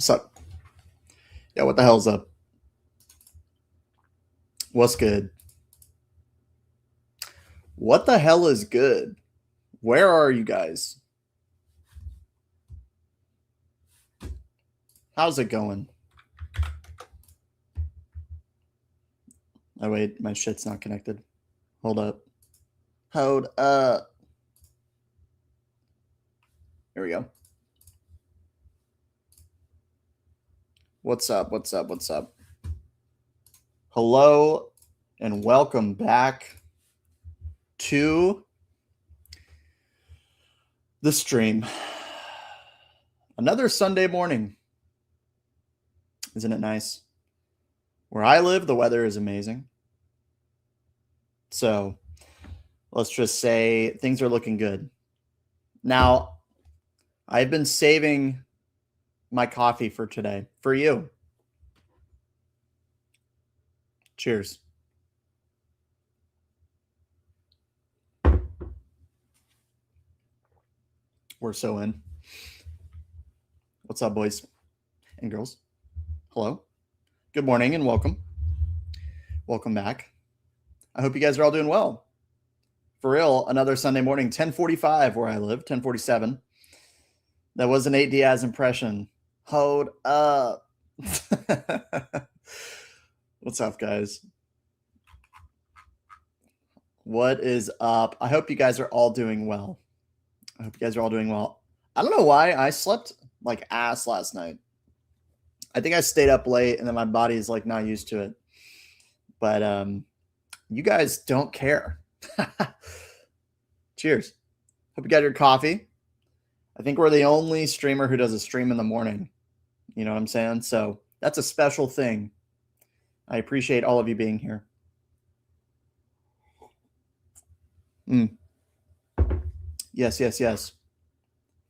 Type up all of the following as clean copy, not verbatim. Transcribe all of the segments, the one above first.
What's up? Yeah, what the hell's up? What's good? What the hell is good? Where are you guys? How's it going? Oh, wait, my shit's not connected. Hold up. Hold up. Here we go. What's up? What's up? What's up? Hello and welcome back to the stream. Another Sunday morning. Isn't it nice? Where I live, the weather is amazing. So let's just say things are looking good. Now, I've been saving my coffee for today for you. Cheers. We're so in. What's up, boys and girls? Hello. Good morning and welcome. Welcome back. I hope you guys are all doing well. For real, another Sunday morning, 10:45 where I live, 10:47. That was an 8 Diaz impression. Hold up. What's up, guys? What is up? I hope you guys are all doing well. I don't know why I slept like ass last night. I think I stayed up late and then my body is like not used to it. But you guys don't care. Cheers. Hope you got your coffee. I think we're the only streamer who does a stream in the morning. You know what I'm saying? So that's a special thing. I appreciate all of you being here. Yes.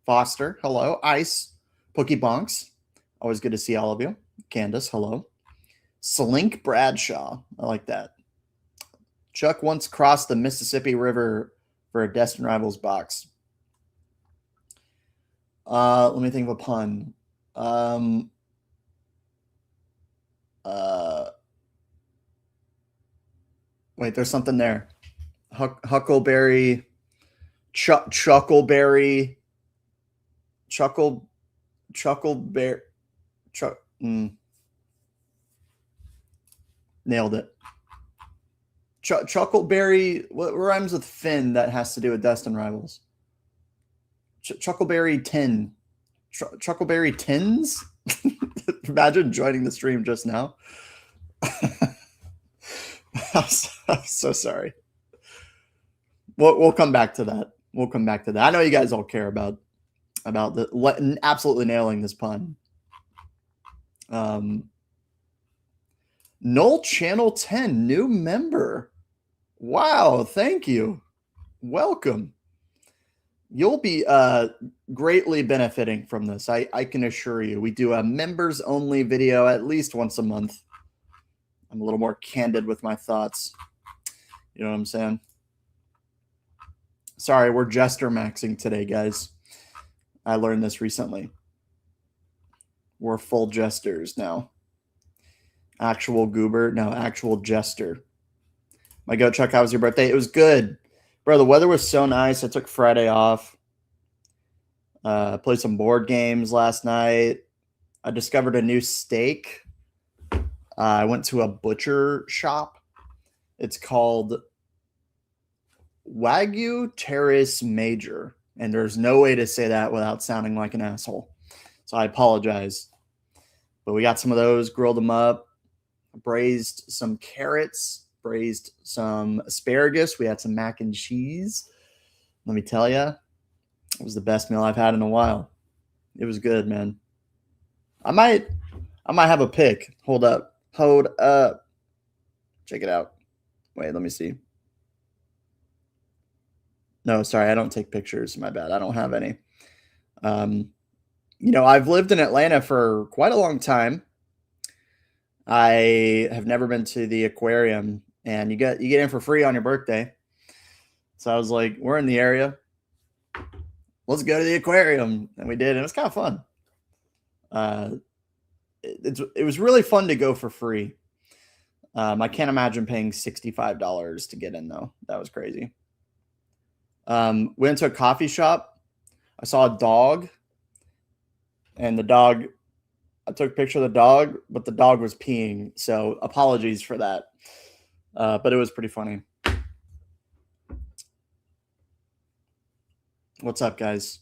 Foster, hello. Ice, Pokebonks, always good to see all of you. Candace, hello. Slink Bradshaw, I like that. Chuck once crossed the Mississippi River for a Destin Rivals box. Let me think of a pun. Wait, there's something there. Huckleberry, Chuckleberry, nailed it. Chuckleberry, what rhymes with Finn that has to do with Destin Rivals? Chuckleberry Tin. Chuckleberry Tins? Imagine joining the stream just now. I'm so sorry. We'll come back to that. I know you guys all care about absolutely nailing this pun. Null Channel 10, new member. Wow, thank you. Welcome. You'll be greatly benefiting from this. I can assure you. We do a members only video at least once a month. I'm a little more candid with my thoughts. You know what I'm saying? Sorry, we're jester maxing today, guys. I learned this recently. We're full jesters now. Actual goober, no, actual jester. My goat Chuck, how was your birthday? It was good. Bro, the weather was so nice. I took Friday off. Played some board games last night. I discovered a new steak. I went to a butcher shop. It's called Wagyu Terrace Major. And there's no way to say that without sounding like an asshole. So I apologize. But we got some of those, grilled them up, braised some carrots, braised some asparagus. We had some mac and cheese. Let me tell you, it was the best meal I've had in a while. It was good, man. I might have a pic. Hold up. Check it out. Wait, let me see. No, sorry, I don't take pictures. My bad. I don't have any. I've lived in Atlanta for quite a long time. I have never been to the aquarium, and you get in for free on your birthday. So I was like, we're in the area. Let's go to the aquarium. And we did. And it was kind of fun. it was really fun to go for free. I can't imagine paying $65 to get in though. That was crazy. Went to a coffee shop. I saw a dog, and the dog. I took a picture of the dog, but the dog was peeing. So apologies for that. But it was pretty funny. What's up, guys?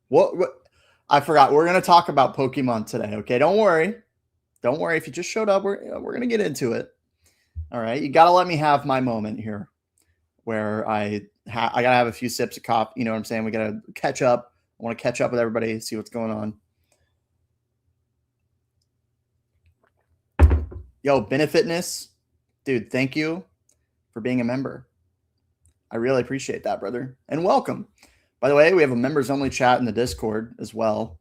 What I forgot. We're gonna talk about Pokemon today. Okay, don't worry. Don't worry. If you just showed up, we're gonna get into it. All right, you gotta let me have my moment here, where I gotta have a few sips of coffee. You know what I'm saying? We gotta catch up. I want to catch up with everybody, see what's going on. Yo, Benefitness, dude, thank you for being a member. I really appreciate that, brother, and welcome. By the way, we have a members only chat in the Discord as well.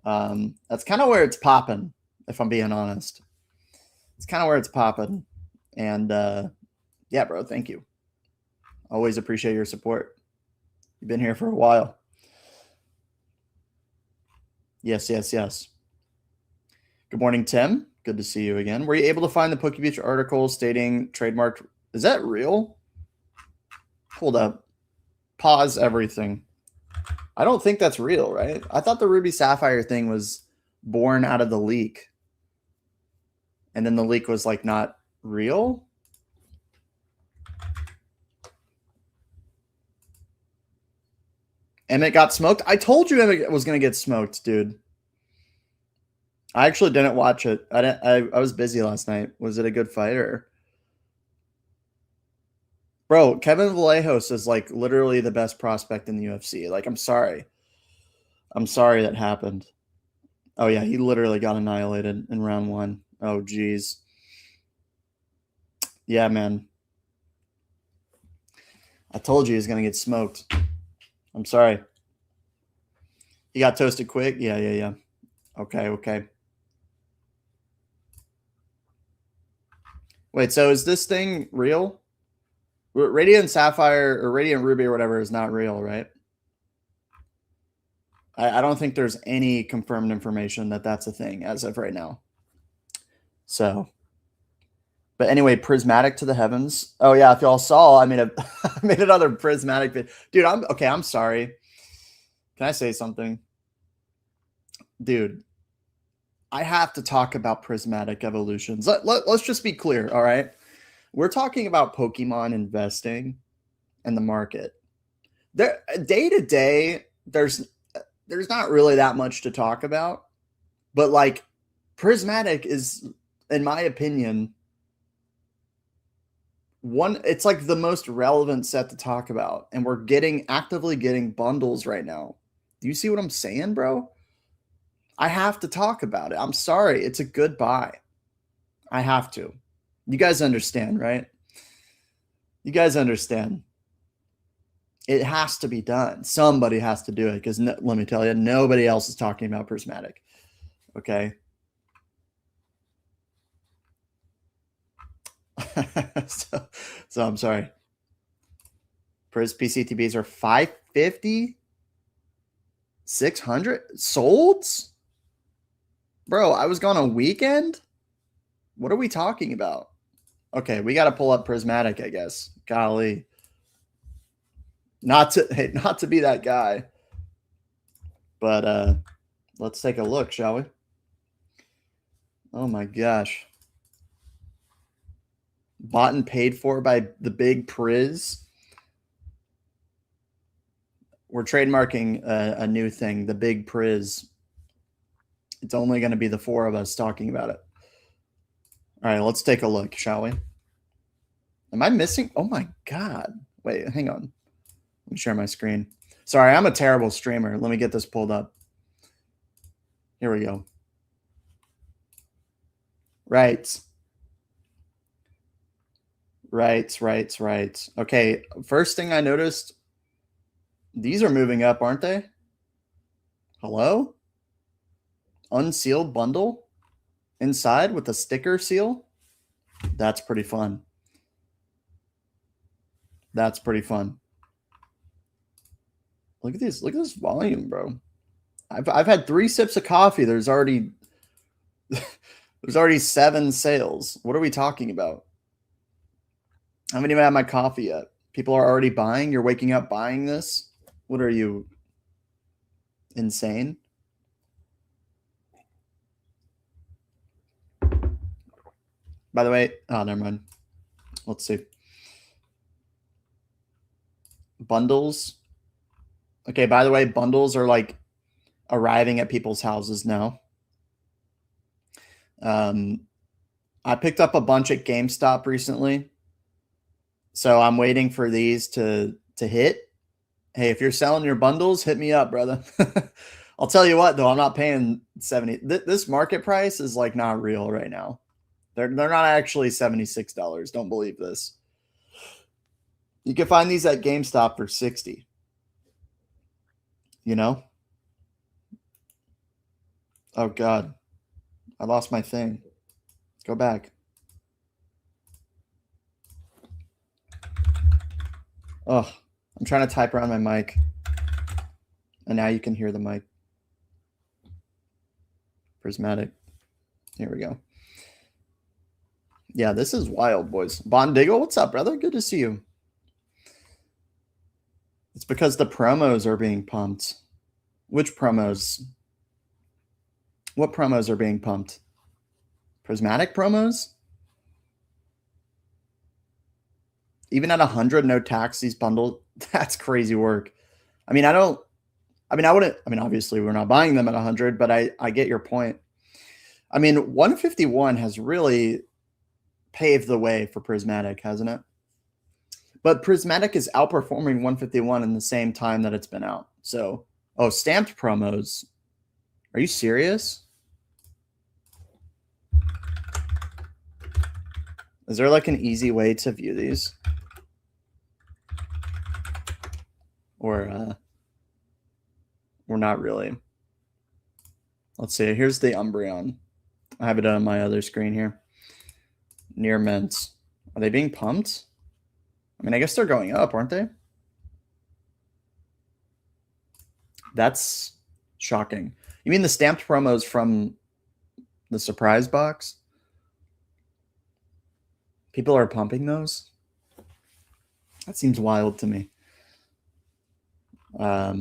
That's kind of where it's popping, if I'm being honest. It's kind of where it's popping. And yeah, bro, thank you. Always appreciate your support. You've been here for a while. Yes, yes, yes. Good morning, Tim. Good to see you again. Were you able to find the PokeBeach article stating trademark? Is that real? Hold up. Pause everything. I don't think that's real, right? I thought the Ruby Sapphire thing was born out of the leak. And then the leak was like not real. Emmett got smoked. I told you Emmett was going to get smoked, dude. I actually didn't watch it. I was busy last night. Was it a good fight or? Bro, Kevin Vallejos is like literally the best prospect in the UFC. Like, I'm sorry. I'm sorry that happened. Oh yeah, he literally got annihilated in round 1. Oh geez. Yeah, man. I told you he was gonna get smoked. I'm sorry. He got toasted quick. Yeah. Okay. Wait, so is this thing real? Radiant Sapphire or Radiant Ruby or whatever is not real, right? I don't think there's any confirmed information that that's a thing as of right now. So, but anyway, Prismatic to the Heavens. Oh yeah, if y'all saw, I made another Prismatic video. Dude, I'm sorry. Can I say something? Dude, I have to talk about Prismatic Evolutions. Let's just be clear, all right? We're talking about Pokemon investing and the market. There, day to day, there's not really that much to talk about, but like Prismatic is, in my opinion, it's like the most relevant set to talk about, and we're actively getting bundles right now. Do you see what I'm saying, bro? I have to talk about it. I'm sorry. It's a good buy. I have to. You guys understand, right? You guys understand. It has to be done. Somebody has to do it because let me tell you, nobody else is talking about Prismatic. Okay. so I'm sorry. PCTBs are 550, 600 solds. Bro, I was gone a weekend. What are we talking about? Okay, we got to pull up Prismatic, I guess. Golly. Not to be that guy. But let's take a look, shall we? Oh my gosh. Bought and paid for by the big Priz. We're trademarking a new thing, the big Priz. It's only going to be the 4 of us talking about it. All right, let's take a look, shall we? Am I missing? Oh my God. Wait, hang on. Let me share my screen. Sorry, I'm a terrible streamer. Let me get this pulled up. Here we go. Right. Okay, first thing I noticed, these are moving up, aren't they? Hello? Unsealed bundle inside with a sticker seal. That's pretty fun. That's pretty fun. Look at this. Look at this volume, bro. I've had 3 sips of coffee. There's already There's already 7 sales. What are we talking about? I haven't even had my coffee yet. People are already buying. You're waking up buying this? What are you, insane? By the way, oh, never mind. Let's see. Bundles. Okay, by the way, bundles are like arriving at people's houses now. I picked up a bunch at GameStop recently, so I'm waiting for these to hit. Hey, if you're selling your bundles, hit me up, brother. I'll tell you what, though, I'm not paying 70. This market price is like not real right now. They're not actually $76. Don't believe this. You can find these at GameStop for 60. You know? Oh God, I lost my thing. Go back. Oh, I'm trying to type around my mic. And now you can hear the mic. Prismatic. Here we go. Yeah, this is wild, boys. Bondigo, what's up, brother? Good to see you. It's because the promos are being pumped. Which promos? What promos are being pumped? Prismatic promos? Even at 100, no tax, these bundles, that's crazy work. I mean, I wouldn't, obviously we're not buying them at 100, but I get your point. I mean, 151 has really paved the way for Prismatic, hasn't it? But Prismatic is outperforming 151 in the same time that it's been out. So, oh, stamped promos. Are you serious? Is there like an easy way to view these? Or not really. Let's see. Here's the Umbreon. I have it on my other screen here. Near mints. Are they being pumped? I mean, I guess they're going up, aren't they? That's shocking. You mean the stamped promos from the surprise box? People are pumping those? That seems wild to me. I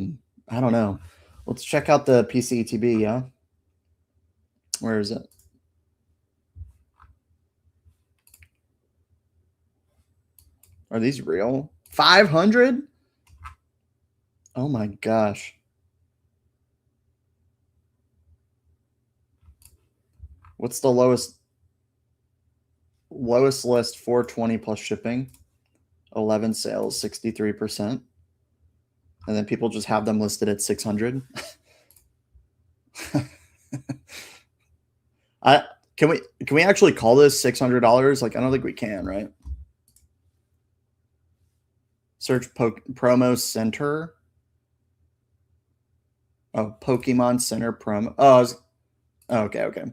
don't know. Let's check out the PCETB, yeah? Where is it? Are these real? 500? Oh my gosh. What's the lowest list? 420 plus shipping, 11 sales, 63%. And then people just have them listed at 600. Can we actually call this $600? Like, I don't think we can, right? Search promo center. Oh, Pokemon Center promo. Oh, okay.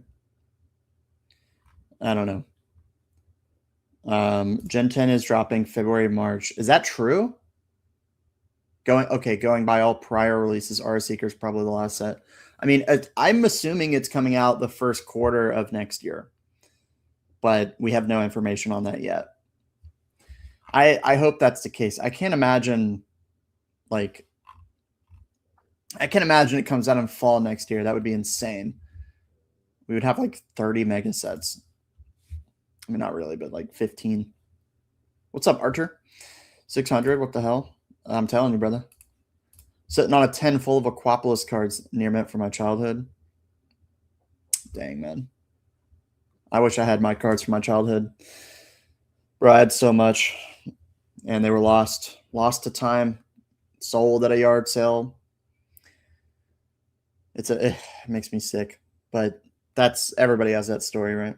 I don't know. Gen 10 is dropping February, March. Is that true? Going by all prior releases, Aura Seeker is probably the last set. I mean, I'm assuming it's coming out the first quarter of next year, but we have no information on that yet. I hope that's the case. I can't imagine it comes out in fall next year. That would be insane. We would have like 30 mega sets. I mean, not really, but like 15. What's up, Archer? 600. What the hell? I'm telling you, brother. Sitting on a 10 full of Aquapolis cards near mint from my childhood. Dang, man. I wish I had my cards from my childhood. Bro, I had so much. And they were lost. Lost to time. Sold at a yard sale. It makes me sick. But that's, everybody has that story, right?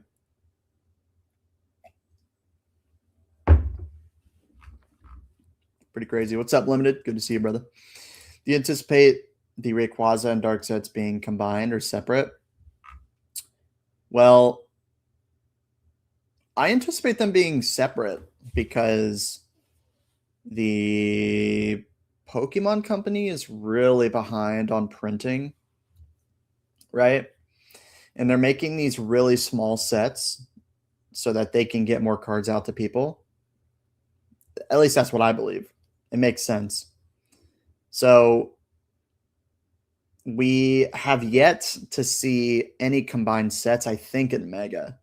Pretty crazy. What's up, Limited? Good to see you, brother. Do you anticipate the Rayquaza and Dark sets being combined or separate? Well, I anticipate them being separate because the Pokemon Company is really behind on printing, right? and they're making these really small sets so that they can get more cards out to people. At least that's what I believe. It makes sense. So we have yet to see any combined sets, I think, in Mega,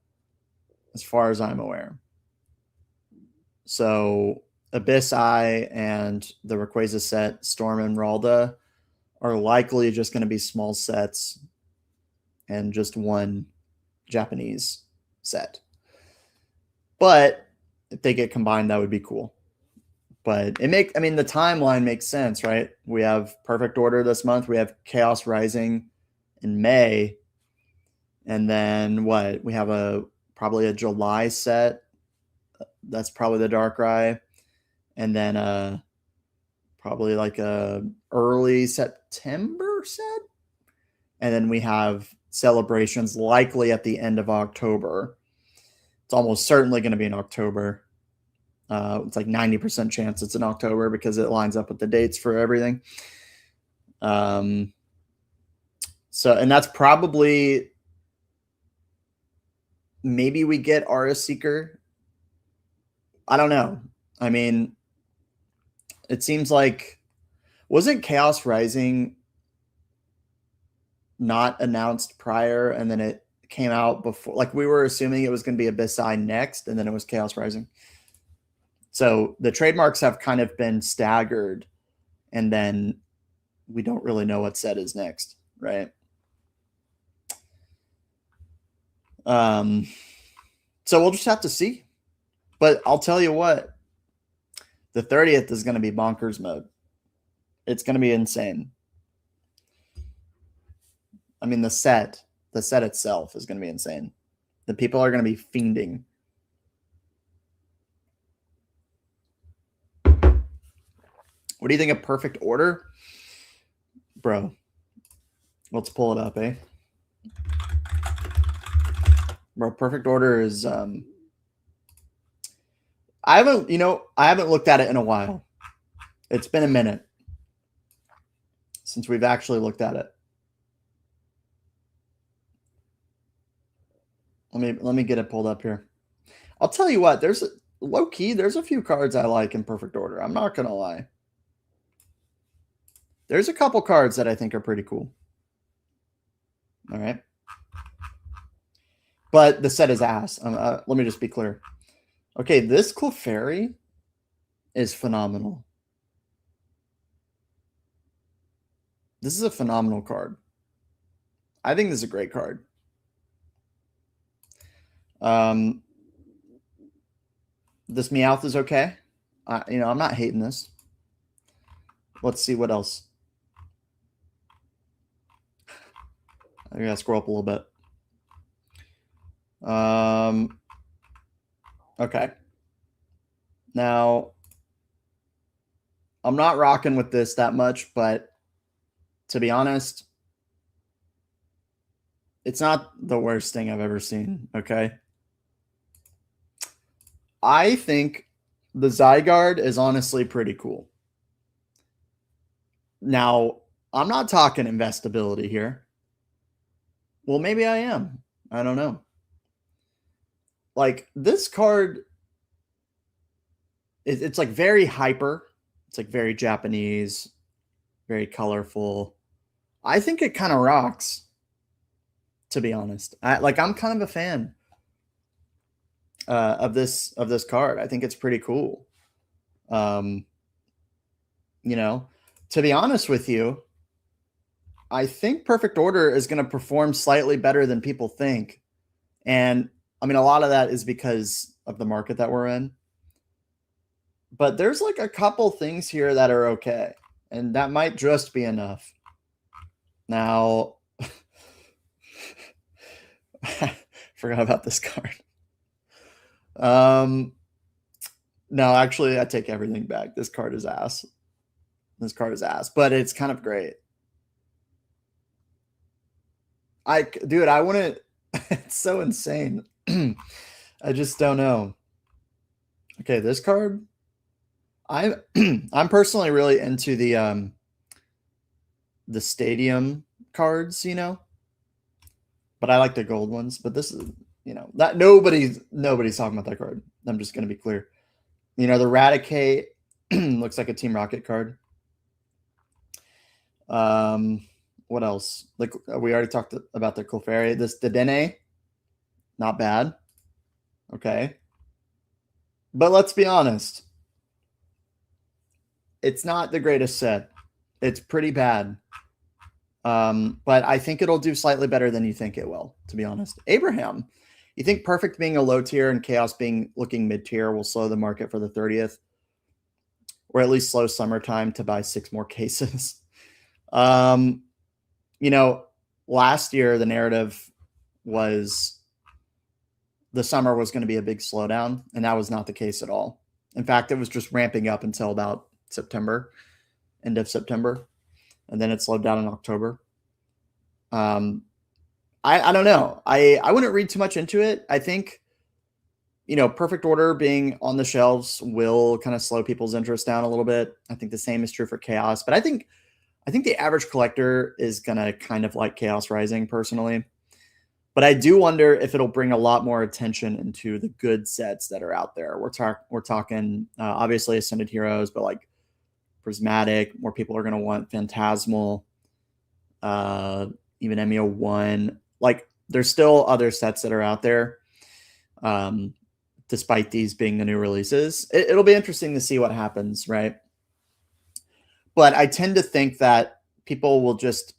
as far as I'm aware. So Abyss Eye and the Rayquaza set, Storm and Ralda, are likely just going to be small sets and just one Japanese set. But if they get combined, that would be cool. But the timeline makes sense, right? We have Perfect Order this month. We have Chaos Rising in May. And then what? We have probably a July set. That's probably the Darkrai. And then probably like a early September set. And then we have celebrations likely at the end of October. It's almost certainly going to be in October. It's like 90% chance it's in October because it lines up with the dates for everything. And that's probably, maybe we get Aura Seeker. I don't know. I mean, it seems like, wasn't Chaos Rising not announced prior and then it came out before? Like, we were assuming it was going to be Abyss Eye next and then it was Chaos Rising. So the trademarks have kind of been staggered, and then we don't really know what set is next, right? So we'll just have to see. But I'll tell you what, the 30th is going to be bonkers mode. It's going to be insane. I mean, the set itself is going to be insane. The people are going to be fiending. What do you think of Perfect Order? Bro, let's pull it up, eh? Bro, Perfect Order is I haven't looked at it in a while. It's been a minute since we've actually looked at it. Let me get it pulled up here. I'll tell you what, there's a few cards I like in Perfect Order. I'm not gonna lie. There's a couple cards that I think are pretty cool. All right. But the set is ass. Let me just be clear. Okay, this Clefairy is phenomenal. This is a phenomenal card. I think this is a great card. This Meowth is okay. I'm not hating this. Let's see what else. I gotta scroll up a little bit. Okay. Now, I'm not rocking with this that much, but to be honest, it's not the worst thing I've ever seen, okay? I think the Zygarde is honestly pretty cool. Now, I'm not talking investability here. Well, maybe I am. I don't know. Like, this card, it's like very hyper. It's like very Japanese, very colorful. I think it kind of rocks, to be honest. I'm kind of a fan of this card. I think it's pretty cool. To be honest with you, I think Perfect Order is going to perform slightly better than people think. And I mean, a lot of that is because of the market that we're in. But there's like a couple things here that are okay. And that might just be enough. Now, forgot about this card. No, actually, I take everything back. This card is ass. This card is ass, but it's kind of great. I wouldn't. It's so insane. I just don't know. Okay, this card. I'm personally really into the stadium cards. but I like the gold ones. But this is, you know, that nobody's talking about that card. I'm just going to be clear. You know, the Raticate looks like a Team Rocket card. What else? Like we already talked about the Clefairy. This Dedenne, not bad. Okay. But let's be honest. It's not the greatest set. It's pretty bad. But I think it'll do slightly better than you think it will, to be honest. Abraham, you think Perfect being a low tier and Chaos being looking mid tier will slow the market for the 30th? Or at least slow summertime to buy 6 more cases? You know, last year the narrative was the summer was going to be a big slowdown, and that was not the case at all. In fact, it was just ramping up until about September, end of September, and then it slowed down in October. I don't know. I wouldn't read too much into it. I think, you know, Perfect Order being on the shelves will kind of slow people's interest down a little bit. I think the same is true for Chaos, but I think the average collector is going to kind of like Chaos Rising personally. But I do wonder if it'll bring a lot more attention into the good sets that are out there. We're talking obviously Ascended Heroes, but like Prismatic, more people are going to want Phantasmal, even ME01. Like there's still other sets that are out there, despite these being the new releases. It'll be interesting to see what happens, right? But I tend to think that people will just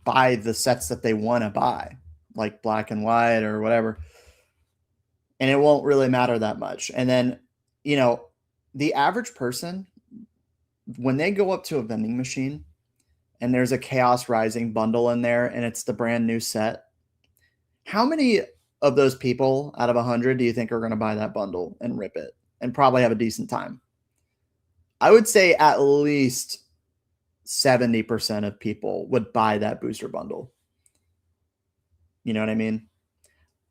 buy the sets that they want to buy, like black and white or whatever. And it won't really matter that much. And then, you know, the average person, when they go up to a vending machine and there's a Chaos Rising bundle in there and it's the brand new set, how many of those people out of 100 do you think are going to buy that bundle and rip it and probably have a decent time? I would say at least 70% of people would buy that booster bundle. You know what I mean?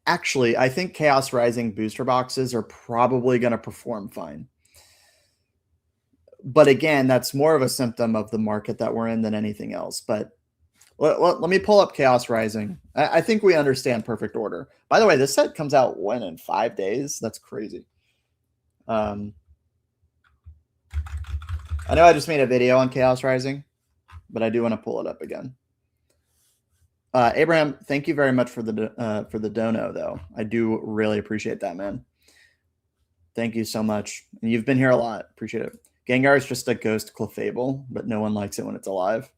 Actually, I think Chaos Rising booster boxes are probably going to perform fine. But again, that's more of a symptom of the market that we're in than anything else. But let me pull up Chaos Rising. I think we understand Perfect Order. By the way, this set comes out when, in 5 days? That's crazy. I know I just made a video on Chaos Rising, but I do want to pull it up again. Abraham, thank you very much for the dono, though. I do really appreciate that, man. Thank you so much. And you've been here a lot. Appreciate it. Gengar is just a ghost Clefable, but no one likes it when it's alive.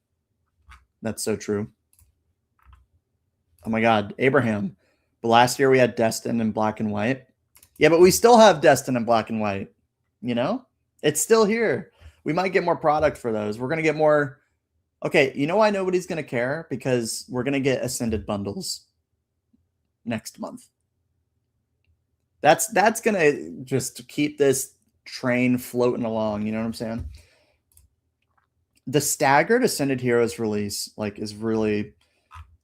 That's so true. Oh my God, Abraham. But last year we had Destin in black and white. Yeah, but we still have Destin in black and white. You know? It's still here. We might get more product for those. We're going to get more. Okay, you know why nobody's going to care? Because we're going to get Ascended bundles next month. That's going to just keep this train floating along. You know what I'm saying? The staggered Ascended Heroes release is really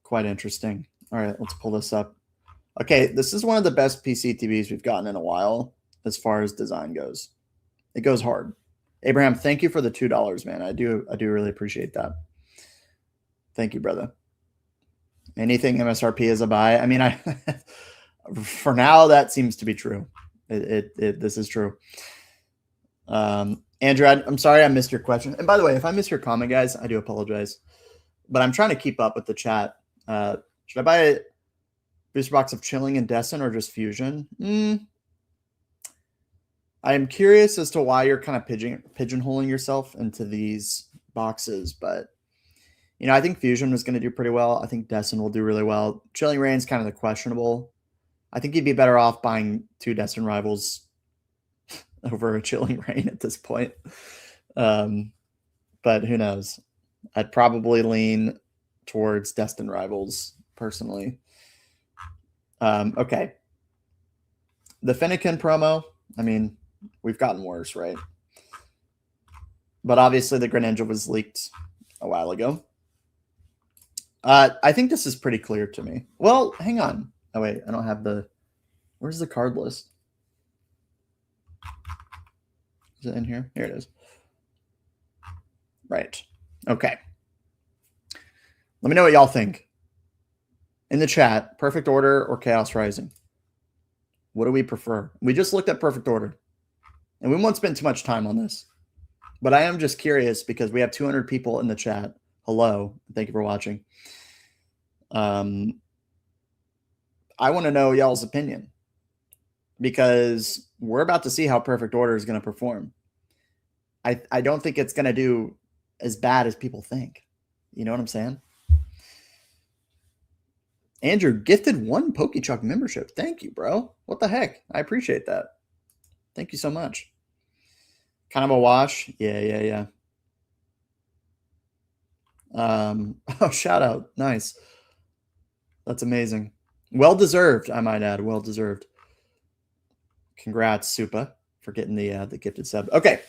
quite interesting. All right, let's pull this up. Okay, this is one of the best PCTVs we've gotten in a while as far as design goes. It goes hard. Abraham, thank you for the $2, man. I do really appreciate that. Thank you, brother. Anything MSRP is a buy. I mean, for now that seems to be true. This is true. Andrew, I'm sorry I missed your question. And by the way, if I miss your comment, guys, I do apologize. But I'm trying to keep up with the chat. Should I buy a booster box of Chilling and Destin or just Fusion? I am curious as to why you're kind of pigeonholing yourself into these boxes, but you know, I think Fusion was going to do pretty well. I think Destin will do really well. Chilling Reign's kind of the questionable. I think you'd be better off buying 2 Destin Rivals over a Chilling Reign at this point. But who knows? I'd probably lean towards Destin Rivals personally. Okay. The Fennekin promo, I mean, we've gotten worse, right? But obviously the Greninja was leaked a while ago. I think this is pretty clear to me. Well, hang on. Oh, wait. I don't have the... Where's the card list? Is it in here? Here it is. Right. Okay. Let me know what y'all think. In the chat, Perfect Order or Chaos Rising? What do we prefer? We just looked at Perfect Order, and we won't spend too much time on this. But I am just curious because we have 200 people in the chat. Hello. Thank you for watching. I want to know y'all's opinion because we're about to see how Perfect Order is going to perform. I don't think it's going to do as bad as people think. You know what I'm saying? Andrew gifted 1 PokeChuck membership. Thank you, bro. What the heck? I appreciate that. Thank you so much. Kind of a wash. Yeah. Oh, shout out. Nice. That's amazing. Well deserved, I might add. Well deserved. Congrats, Supa, for getting the gifted sub. Okay.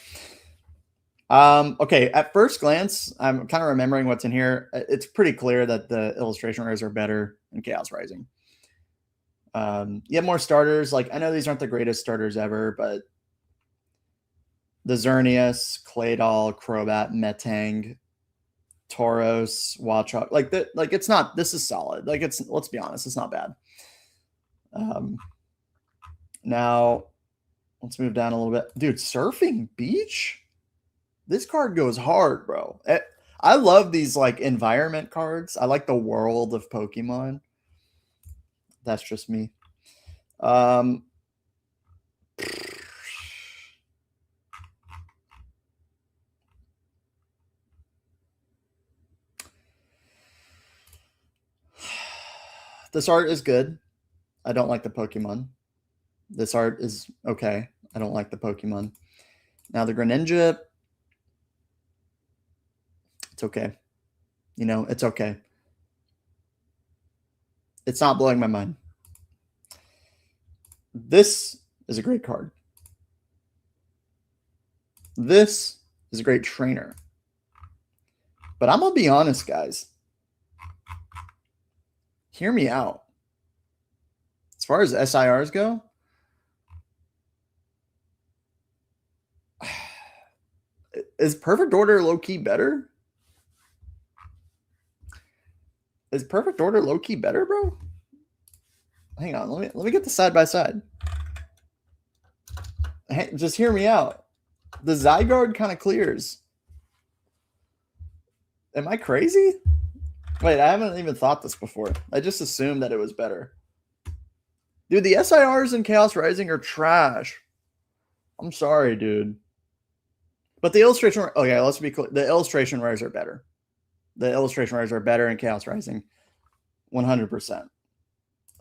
Okay, at first glance, I'm kind of remembering what's in here. It's pretty clear that the illustration rares are better in Chaos Rising. You have more starters. Like, I know these aren't the greatest starters ever, but the Xerneas, Claydol, Crobat, Metang, Tauros, Watchog, like it's not. This is solid. Like, it's, let's be honest, it's not bad. Now let's move down a little bit, dude. Surfing Beach. This card goes hard, bro. I love these like environment cards. I like the world of Pokemon. That's just me. This art is good. I don't like the Pokemon. This art is okay. I don't like the Pokemon. Now the Greninja, it's okay. You know, it's okay. It's not blowing my mind. This is a great card. This is a great trainer. But I'm going to be honest, guys. Hear me out. As far as SIRs go, is Perfect Order low-key better? Is Perfect Order low-key better, bro? Hang on, let me get the side by side. Hey, just hear me out. The Zygarde kind of clears. Am I crazy? Wait, I haven't even thought this before. I just assumed that it was better. Dude, the SIRs in Chaos Rising are trash. I'm sorry, dude. But the illustration, okay, let's be clear. The illustration rares are better. The illustration rares are better in Chaos Rising. 100%.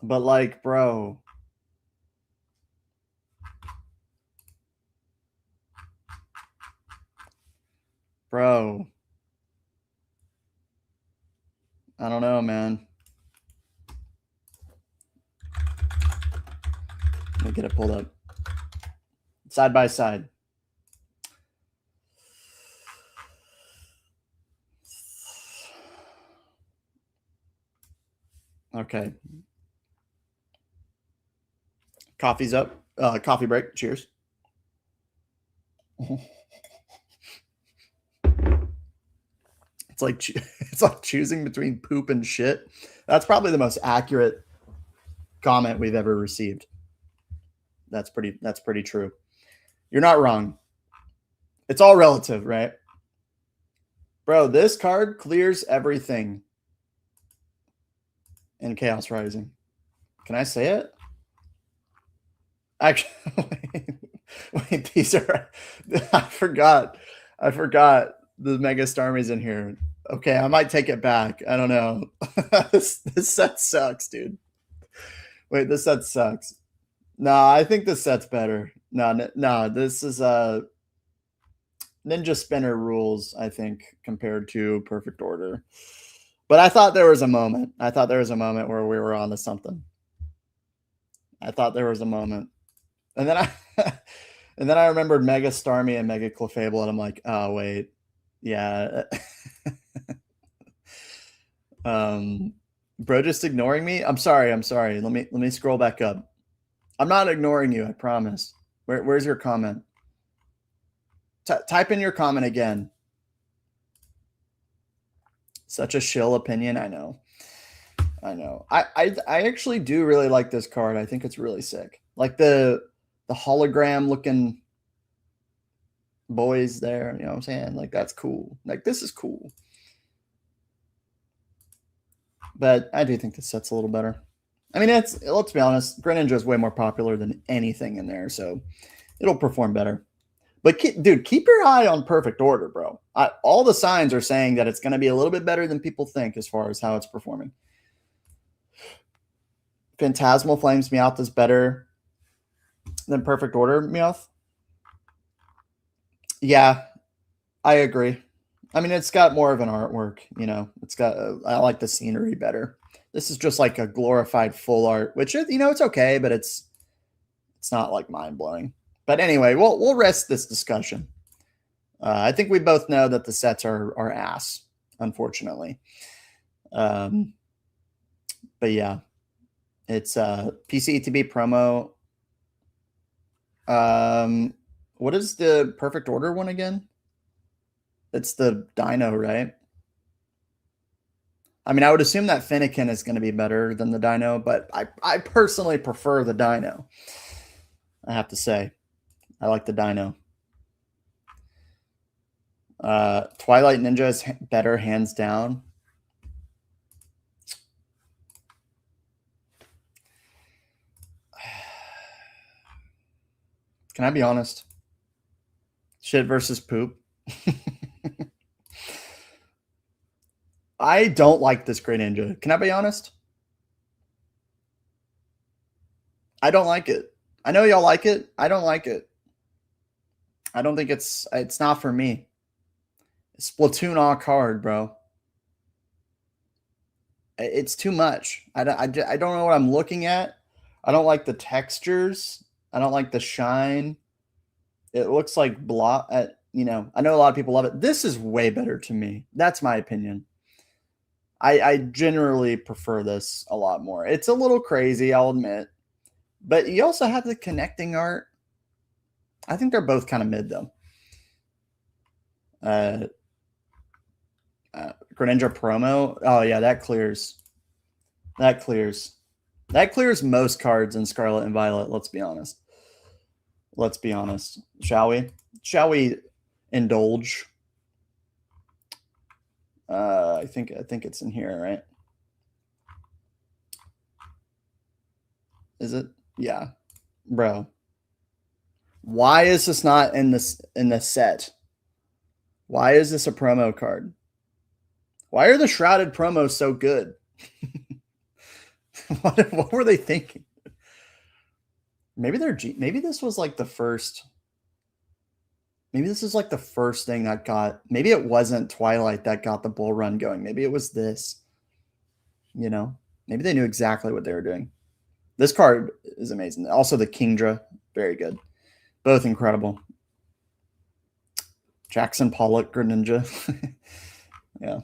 But like, bro. Bro. I don't know, man. Let me get it pulled up. Side by side. Okay. Coffee's up. Coffee break. Cheers. It's like choosing between poop and shit. That's probably the most accurate comment we've ever received. That's pretty true. You're not wrong. It's all relative, right? Bro, this card clears everything in Chaos Rising. Can I say it? Actually, wait, these are, I forgot the Mega Starmie's in here. Okay, I might take it back. I don't know. this set sucks, dude. Wait, this set sucks. No, I think this set's better. No, this is Ninja Spinner rules, I think, compared to Perfect Order. But I thought there was a moment. Where we were on to something. I thought there was a moment. And then I remembered Mega Starmie and Mega Clefable, and I'm like, oh wait. Yeah. Bro just ignoring me? I'm sorry. Let me scroll back up. I'm not ignoring you, I promise. Where's your comment? Type in your comment again. Such a shill opinion, I know. I know. I actually do really like this card. I think it's really sick. Like the hologram looking boys there, you know what I'm saying? Like that's cool. Like this is cool. But I do think the set's a little better. I mean, let's be honest, Greninja is way more popular than anything in there, so it'll perform better. But dude, keep your eye on Perfect Order, bro. All the signs are saying that it's going to be a little bit better than people think as far as how it's performing. Phantasmal Flames Meowth is better than Perfect Order Meowth. Yeah, I agree. I mean, it's got more of an artwork, you know. It's got I like the scenery better. This is just like a glorified full art, which is, you know, it's okay, but it's not like mind blowing. But anyway, we'll rest this discussion. I think we both know that the sets are ass, unfortunately. But yeah, it's PCETB promo. What is the Perfect Order one again? It's the Dino, right? I mean, I would assume that Fennekin is going to be better than the Dino, but I personally prefer the Dino. I have to say, I like the Dino. Twilight Ninja is better, hands down. Can I be honest? Shit versus poop. I don't like this Greninja. Can I be honest? I don't like it. I know y'all like it. I don't like it. I don't think it's not for me. Splatoon all card, bro. It's too much. I don't know what I'm looking at. I don't like the textures. I don't like the shine. It looks like you know, I know a lot of people love it. This is way better to me. That's my opinion. I generally prefer this a lot more. It's a little crazy, I'll admit. But you also have the connecting art. I think they're both kind of mid, though. Greninja promo. Oh, yeah, that clears. That clears. That clears most cards in Scarlet and Violet, let's be honest. Let's be honest. Shall we? Shall we indulge? I think it's in here, right? Is it? Yeah. Bro. Why is this not in the set? Why is this a promo card? Why are the shrouded promos so good? what were they thinking? Maybe maybe this was like the first. Maybe this is like the first thing that got. Maybe it wasn't Twilight that got the bull run going. Maybe it was this. You know, maybe they knew exactly what they were doing. This card is amazing. Also, the Kingdra, very good. Both incredible. Jackson Pollock, Greninja. Yeah.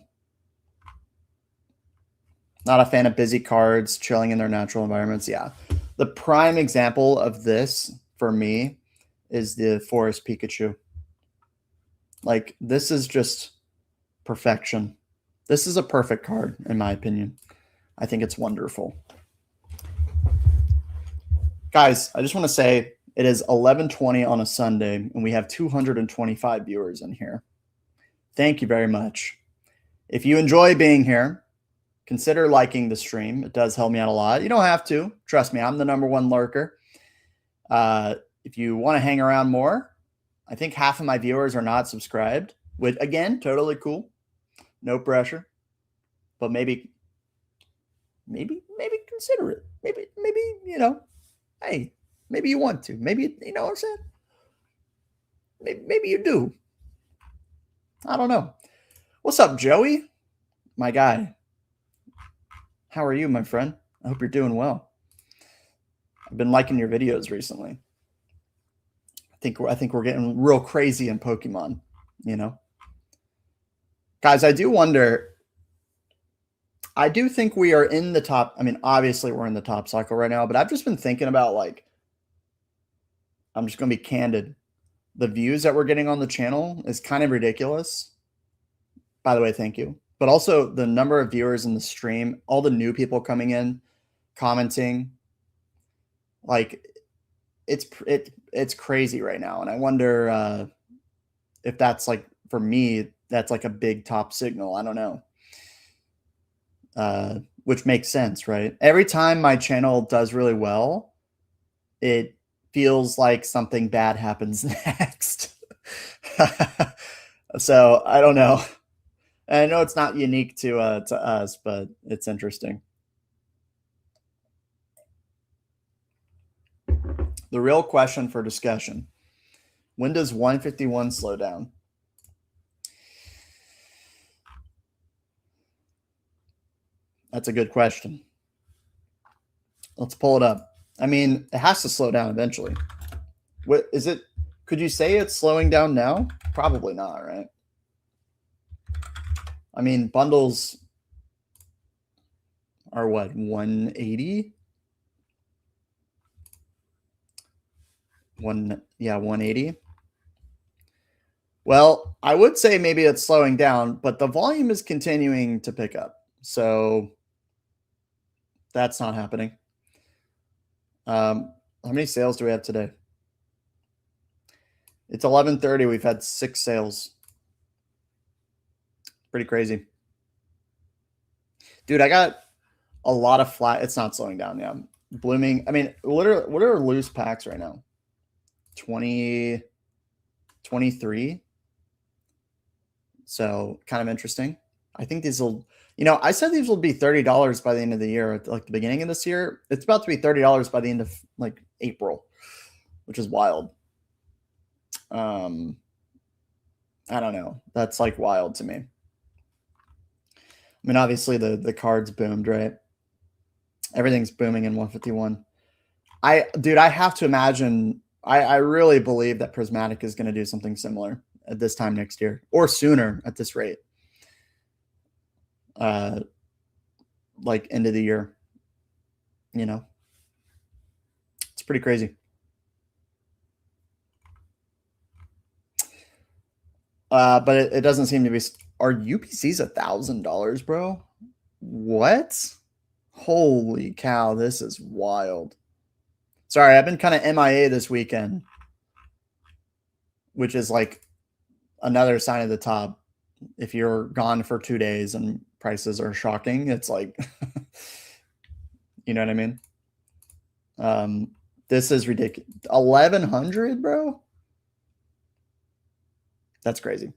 Not a fan of busy cards, chilling in their natural environments. Yeah. The prime example of this for me is the Forest Pikachu. Like, this is just perfection. This is a perfect card, in my opinion. I think it's wonderful. Guys, I just want to say it is 11:20 on a Sunday, and we have 225 viewers in here. Thank you very much. If you enjoy being here, consider liking the stream. It does help me out a lot. You don't have to. Trust me, I'm the #1 lurker. If you want to hang around more, I think half of my viewers are not subscribed, which, again, totally cool. No pressure. But maybe consider it. Maybe, you know, hey, maybe you want to. Maybe, you know what I'm saying? Maybe you do. I don't know. What's up, Joey? My guy. How are you, my friend? I hope you're doing well. I've been liking your videos recently. I think we're getting real crazy in Pokemon, you know? Guys, I do wonder. I do think we are in the top. I mean, obviously we're in the top cycle right now, but I've just been thinking about, like, I'm just going to be candid. The views that we're getting on the channel is kind of ridiculous. By the way, thank you. but also the number of viewers in the stream, all the new people coming in, commenting, like it's crazy right now. And I wonder if that's like, for me, that's like a big top signal. I don't know. Which makes sense, right? Every time my channel does really well, it feels like something bad happens next. So I don't know. And I know it's not unique to us, but it's interesting. The real question for discussion: when does 151 slow down? That's a good question. Let's pull it up. I mean, it has to slow down eventually. What is it? Could you say it's slowing down now? Probably not, right? I mean, bundles are what, 180? 180. Well, I would say maybe it's slowing down, but the volume is continuing to pick up. So that's not happening. How many sales do we have today? It's 11:30. We've had 6 sales. Pretty crazy. Dude, I got a lot of flat. It's not slowing down. Yeah. Blooming. I mean, what are loose packs right now? 20, 23. So kind of interesting. I think these will, I said these will be $30 by the end of the year, at like the beginning of this year. It's about to be $30 by the end of like April, which is wild. I don't know. That's like wild to me. I mean, obviously the cards boomed, right? Everything's booming in 151. Dude, I have to imagine, I really believe that Prismatic is going to do something similar at this time next year, or sooner at this rate. Like end of the year, it's pretty crazy. But it doesn't seem to be. Are UPCs $1,000, bro? What? Holy cow, this is wild. Sorry, I've been kind of MIA this weekend, which is like another sign of the top. If you're gone for 2 days and prices are shocking, it's like, you know what I mean? This is ridiculous. 1,100, bro? That's crazy.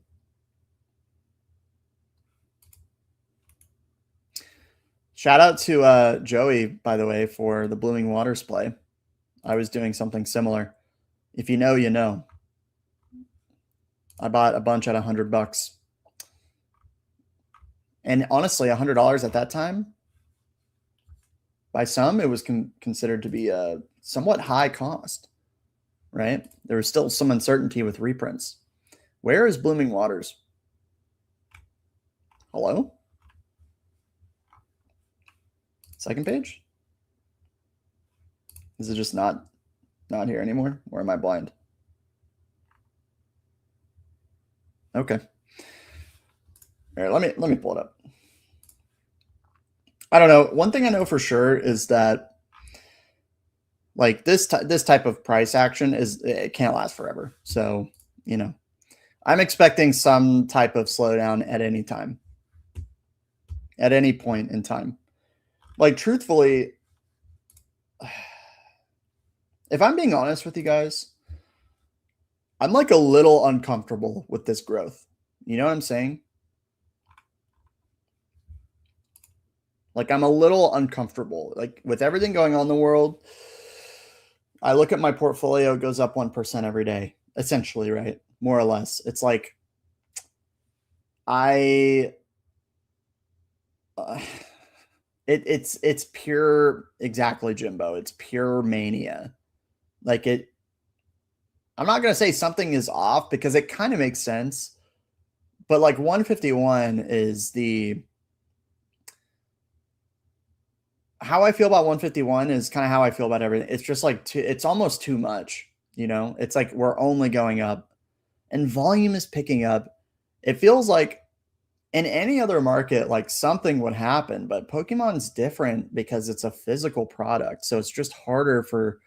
Shout out to Joey, by the way, for the Blooming Waters play. I was doing something similar. If you know, you know. I bought a bunch at $100. And honestly, $100 at that time, by some, it was considered to be a somewhat high cost, right? There was still some uncertainty with reprints. Where is Blooming Waters? Hello? Second page? Is it just not here anymore? Or am I blind? Okay. All right, let me pull it up. I don't know. One thing I know for sure is that like this type of price action it can't last forever. So, I'm expecting some type of slowdown at any time. At any point in time. Like, truthfully, if I'm being honest with you guys, I'm like a little uncomfortable with this growth. You know what I'm saying? Like, I'm a little uncomfortable. Like, with everything going on in the world, I look at my portfolio, it goes up 1% every day, essentially, right? More or less. It's like, it's pure, exactly, Jimbo. It's pure mania. Like I'm not going to say something is off because it kind of makes sense. But like 151 is how I feel about 151 is kind of how I feel about everything. It's just like, it's almost too much, It's like we're only going up and volume is picking up. It feels like In any other market, like something would happen, but Pokemon's different because it's a physical product. So it's just harder for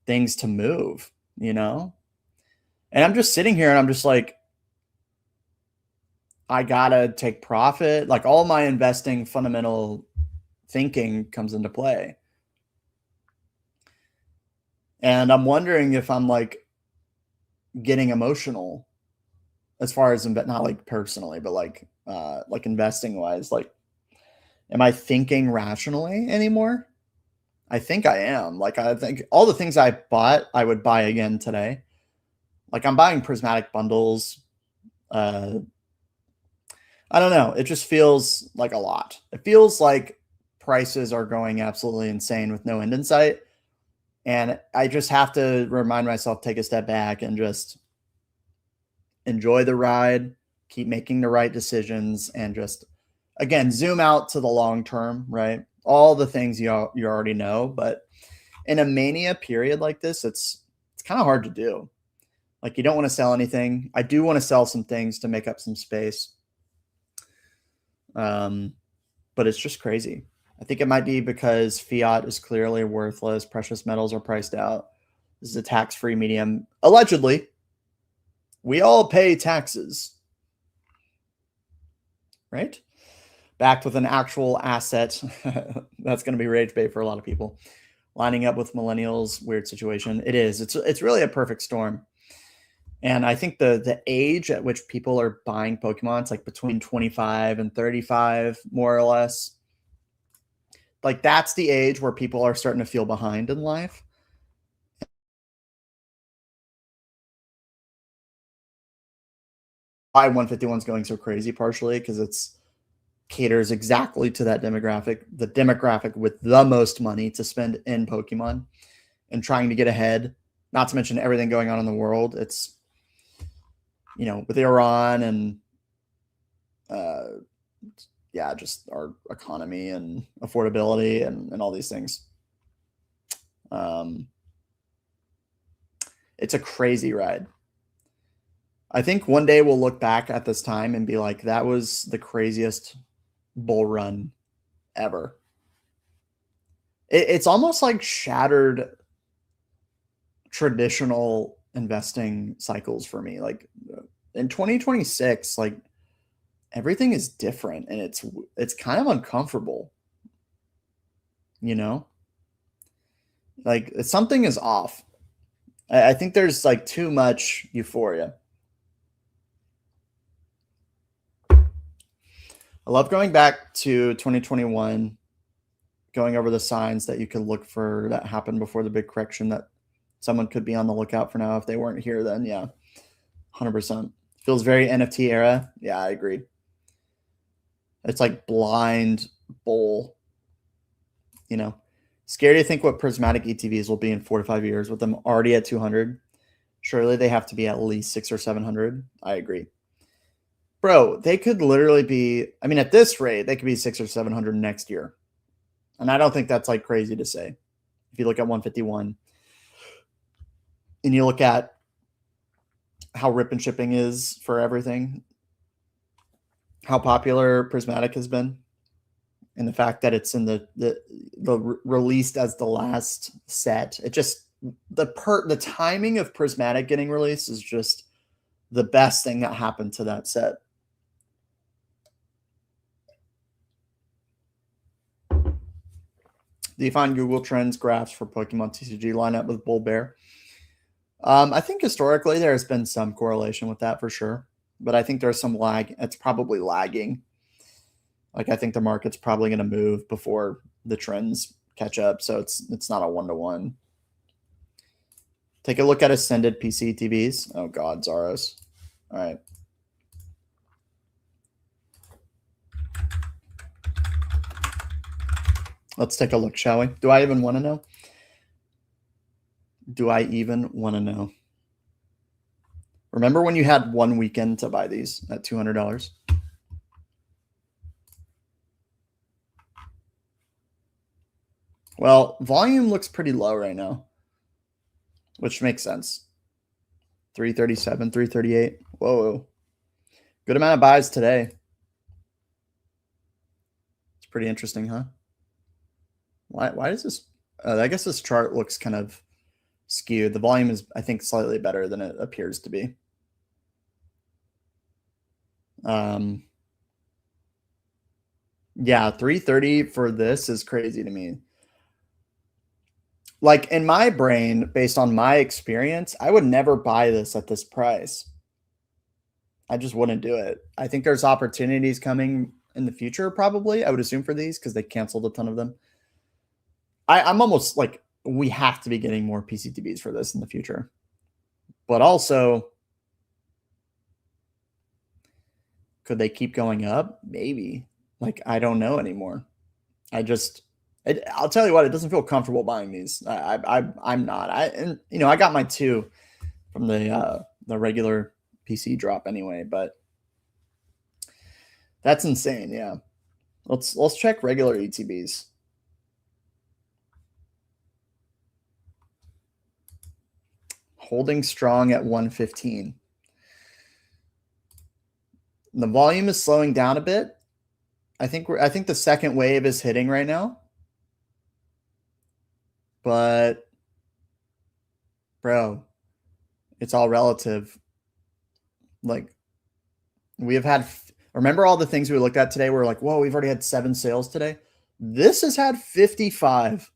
things to move, you know? And I'm just sitting here and I'm just like, I gotta take profit. Like all my investing fundamental thinking comes into play. And I'm wondering if I'm like getting emotional as far as not like personally, but like investing wise. Like, am I thinking rationally anymore? I think I am. Like I think all the things I bought, I would buy again today. Like I'm buying prismatic bundles. Uh I don't know. It just feels like a lot. It feels like prices are going absolutely insane with no end in sight. And I just have to remind myself, take a step back and just enjoy the ride, keep making the right decisions, and just again zoom out to the long term, right? All the things you already know, but in a mania period like this, it's kind of hard to do. Like you don't want to sell anything. I do want to sell some things to make up some space. But it's just crazy. I think it might be because fiat is clearly worthless. Precious metals are priced out. This is a tax-free medium. Allegedly, we all pay taxes, right? Backed with an actual asset. That's going to be rage bait for a lot of people. Lining up with millennials, weird situation. It is. It's really a perfect storm. And I think the age at which people are buying Pokemon, it's like between 25 and 35, more or less. Like that's the age where people are starting to feel behind in life. Why 151 is going so crazy, partially because it's caters exactly to that demographic, the demographic with the most money to spend in Pokemon and trying to get ahead. Not to mention everything going on in the world. It's, you know, with Iran and uh, yeah, just our economy and affordability and all these things. Um, it's a crazy ride. I think one day we'll look back at this time and be like, that was the craziest bull run ever. It's almost like shattered traditional investing cycles for me. Like in 2026, like everything is different and it's kind of uncomfortable, you know? Like something is off. I think there's like too much euphoria. I love going back to 2021, going over the signs that you could look for that happened before the big correction that someone could be on the lookout for now if they weren't here then. Yeah, 100%. Feels very NFT era. Yeah, I agree. It's like blind bull, you know. Scary to think what prismatic ETVs will be in 4 to 5 years with them already at 200. Surely they have to be at least 6 or 700. I agree. Bro, they could literally be, I mean, at this rate, they could be 6 or 700 next year. And I don't think that's like crazy to say. If you look at 151 and you look at how rip and shipping is for everything, how popular Prismatic has been, and the fact that it's in the released as the last set, it just the timing of Prismatic getting released is just the best thing that happened to that set. Do you find Google Trends graphs for Pokemon TCG line up with Bull Bear? I think historically there has been some correlation with that for sure, but I think there's some lag. It's probably lagging. Like I think the market's probably going to move before the trends catch up, so it's not a 1-to-1. Take a look at Ascended PC TVs. Oh God, Zaros. All right. Let's take a look, shall we? Do I even want to know? Do I even want to know? Remember when you had one weekend to buy these at $200? Well, volume looks pretty low right now, which makes sense. 337, 338. Whoa. Good amount of buys today. Pretty interesting, huh? Why does this? I guess this chart looks kind of skewed. The volume is, I think, slightly better than it appears to be. Yeah, 330 for this is crazy to me. Like in my brain, based on my experience, I would never buy this at this price. I just wouldn't do it. I think there's opportunities coming in the future, probably, I would assume, for these because they canceled a ton of them. I'm almost like we have to be getting more PCTBs for this in the future. But also, could they keep going up? Maybe. Like, I don't know anymore. I'll tell you what, it doesn't feel comfortable buying these. I'm not. I got my 2 from the regular PC drop anyway, but that's insane. Yeah. Let's check regular ETBs. Holding strong at 115. The volume is slowing down a bit. I think the second wave is hitting right now. But bro, it's all relative. Like we have had, remember all the things we looked at today? We're like, whoa, we've already had 7 sales today. This has had 55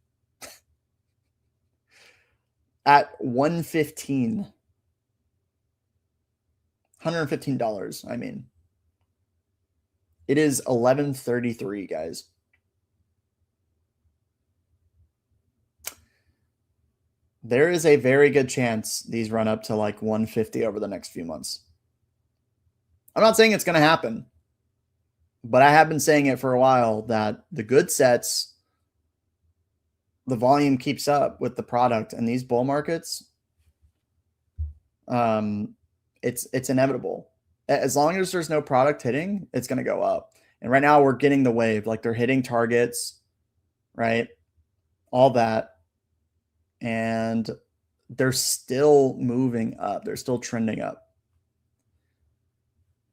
at 115. $115. I mean, it is 11:33, guys. There is a very good chance these run up to like 150 over the next few months. I'm not saying it's going to happen, but I have been saying it for a while that the good sets, the volume keeps up with the product, and these bull markets, it's inevitable. As long as there's no product hitting, it's going to go up. And right now we're getting the wave, like they're hitting targets, right? All that. And they're still moving up. They're still trending up.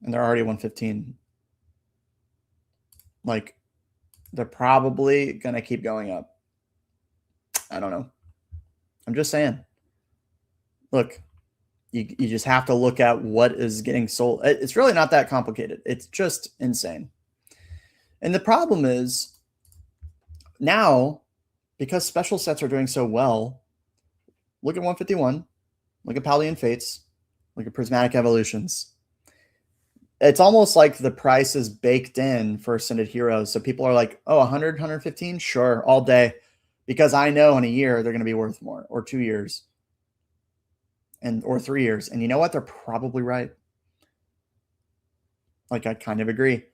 And they're already 115. Like, they're probably going to keep going up. I don't know. I'm just saying. Look, you just have to look at what is getting sold. It's really not that complicated. It's just insane. And the problem is now, because special sets are doing so well, look at 151, look at Paldean Fates, look at Prismatic Evolutions. It's almost like the price is baked in for Ascended Heroes. So people are like, oh, 100, 115? Sure, all day. Because I know in a year they're going to be worth more, or 2 years, or 3 years. And you know what? They're probably right. Like, I kind of agree.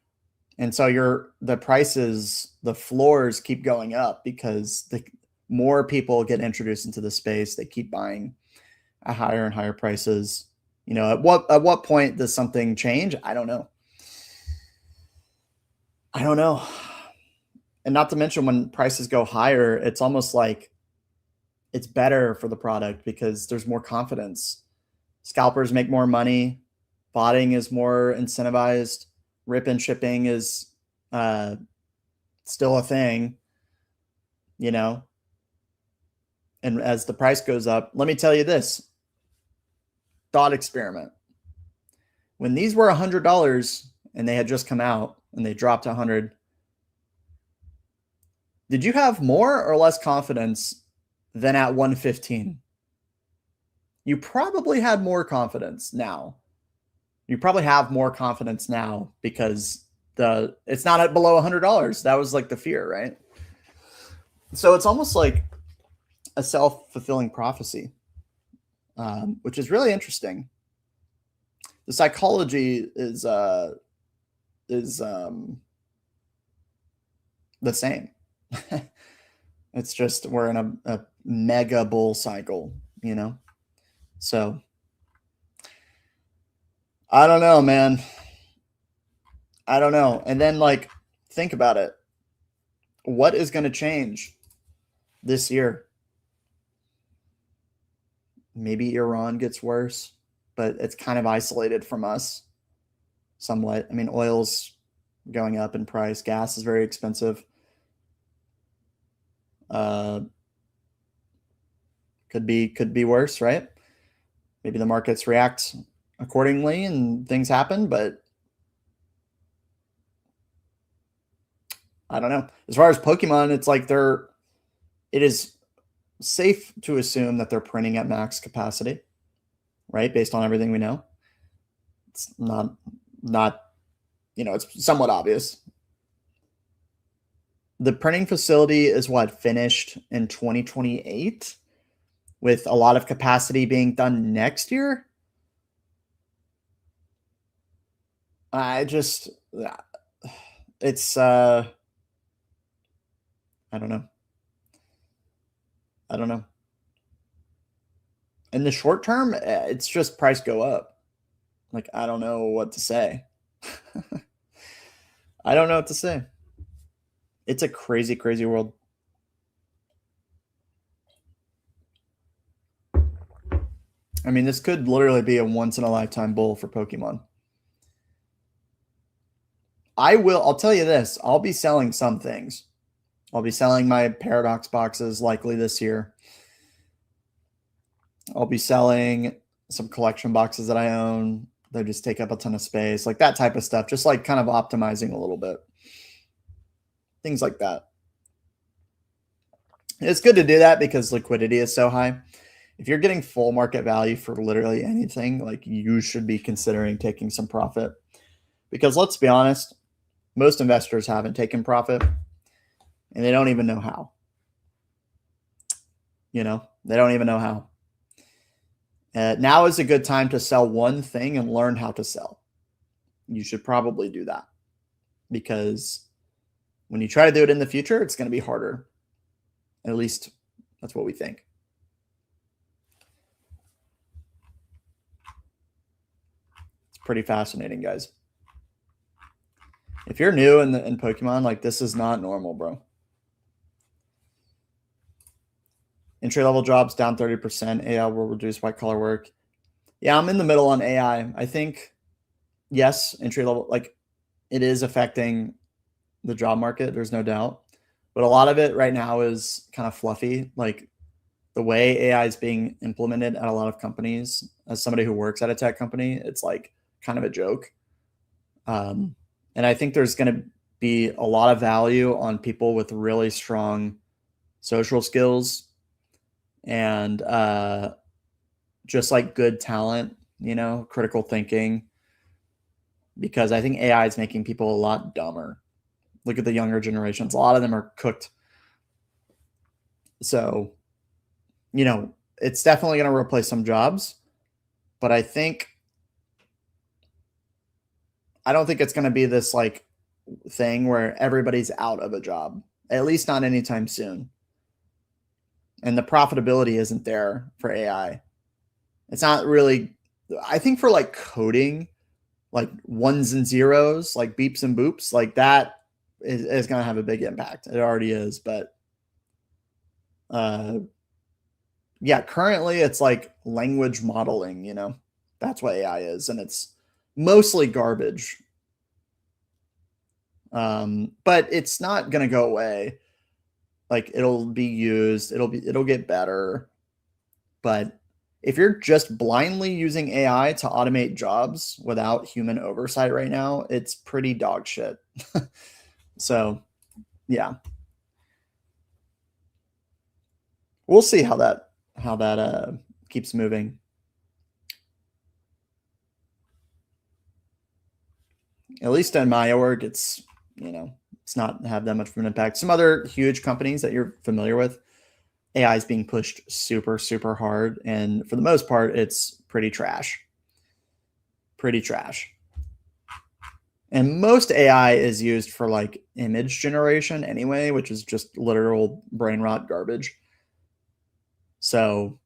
And so the prices, the floors keep going up because the more people get introduced into the space, they keep buying at higher and higher prices. At what point does something change? I don't know. And not to mention, when prices go higher, it's almost like it's better for the product because there's more confidence. Scalpers make more money. Botting is more incentivized. Rip and shipping is still a thing, And as the price goes up, let me tell you this thought experiment. When these were $100 and they had just come out and they dropped to 100, did you have more or less confidence than at 115? You probably had more confidence now. You probably have more confidence now because it's not at below $100. That was like the fear, right? So it's almost like a self-fulfilling prophecy, which is really interesting. The psychology is the same. It's just we're in a mega bull cycle, So I don't know, man. I don't know. And then, like, think about it. What is going to change this year? Maybe Iran gets worse, but it's kind of isolated from us somewhat. I mean, oil's going up in price. Gas is very expensive. Could be worse, right? Maybe the markets react accordingly and things happen, but I don't know. As far as Pokemon, it's like it is safe to assume that they're printing at max capacity, right? Based on everything we know. It's not, it's somewhat obvious. The printing facility is what finished in 2028 with a lot of capacity being done next year. It's I don't know. In the short term, it's just price go up. Like, I don't know what to say. I don't know what to say. It's a crazy, crazy world. I mean, this could literally be a once in a lifetime bull for Pokemon. I'll tell you this, I'll be selling some things. I'll be selling my Paradox boxes likely this year. I'll be selling some collection boxes that I own. They just take up a ton of space, like that type of stuff, just like kind of optimizing a little bit. Things like that. It's good to do that because liquidity is so high. If you're getting full market value for literally anything, like you should be considering taking some profit. Because let's be honest, most investors haven't taken profit and they don't even know how. They don't even know how. Now is a good time to sell one thing and learn how to sell. You should probably do that because when you try to do it in the future, it's going to be harder. At least that's what we think. It's pretty fascinating, guys. If you're new in Pokemon, like this is not normal, bro. Entry-level jobs down 30%. AI will reduce white-collar work. Yeah, I'm in the middle on AI. I think, yes, entry-level, like it is affecting the job market. There's no doubt. But a lot of it right now is kind of fluffy. Like the way AI is being implemented at a lot of companies, as somebody who works at a tech company, it's like kind of a joke. And I think there's going to be a lot of value on people with really strong social skills and just like good talent, critical thinking, because I think AI is making people a lot dumber. Look at the younger generations. A lot of them are cooked. So, it's definitely going to replace some jobs, but I don't think it's going to be this like thing where everybody's out of a job, at least not anytime soon. And the profitability isn't there for AI. It's not really, I think for like coding, like ones and zeros, like beeps and boops, like that is going to have a big impact. It already is, but yeah, currently it's like language modeling, that's what AI is. And it's mostly garbage. But it's not going to go away. Like it'll be used, it'll get better. But if you're just blindly using AI to automate jobs without human oversight right now, it's pretty dog shit. So, yeah. We'll see how that keeps moving. At least in my org, it's not have that much of an impact. Some other huge companies that you're familiar with, AI is being pushed super, super hard. And for the most part, it's pretty trash. Pretty trash. And most AI is used for like image generation anyway, which is just literal brain rot garbage. So,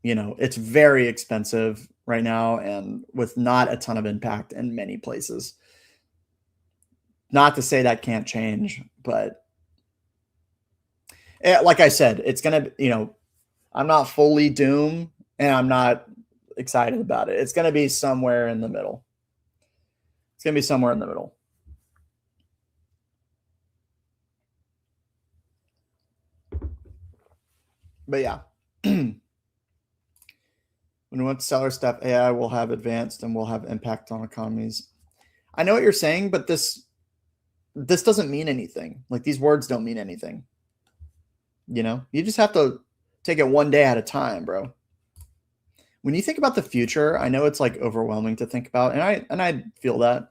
it's very expensive right now and with not a ton of impact in many places. Not to say that can't change, but like I said, it's going to, I'm not fully doom and I'm not excited about it. It's going to be somewhere in the middle. It's going to be somewhere in the middle. But yeah. When we want to sell our stuff, AI will have advanced and will have impact on economies. I know what you're saying, but this doesn't mean anything. Like, these words don't mean anything. You know, you just have to take it one day at a time, bro. When you think about the future, I know it's like overwhelming to think about, and I feel that.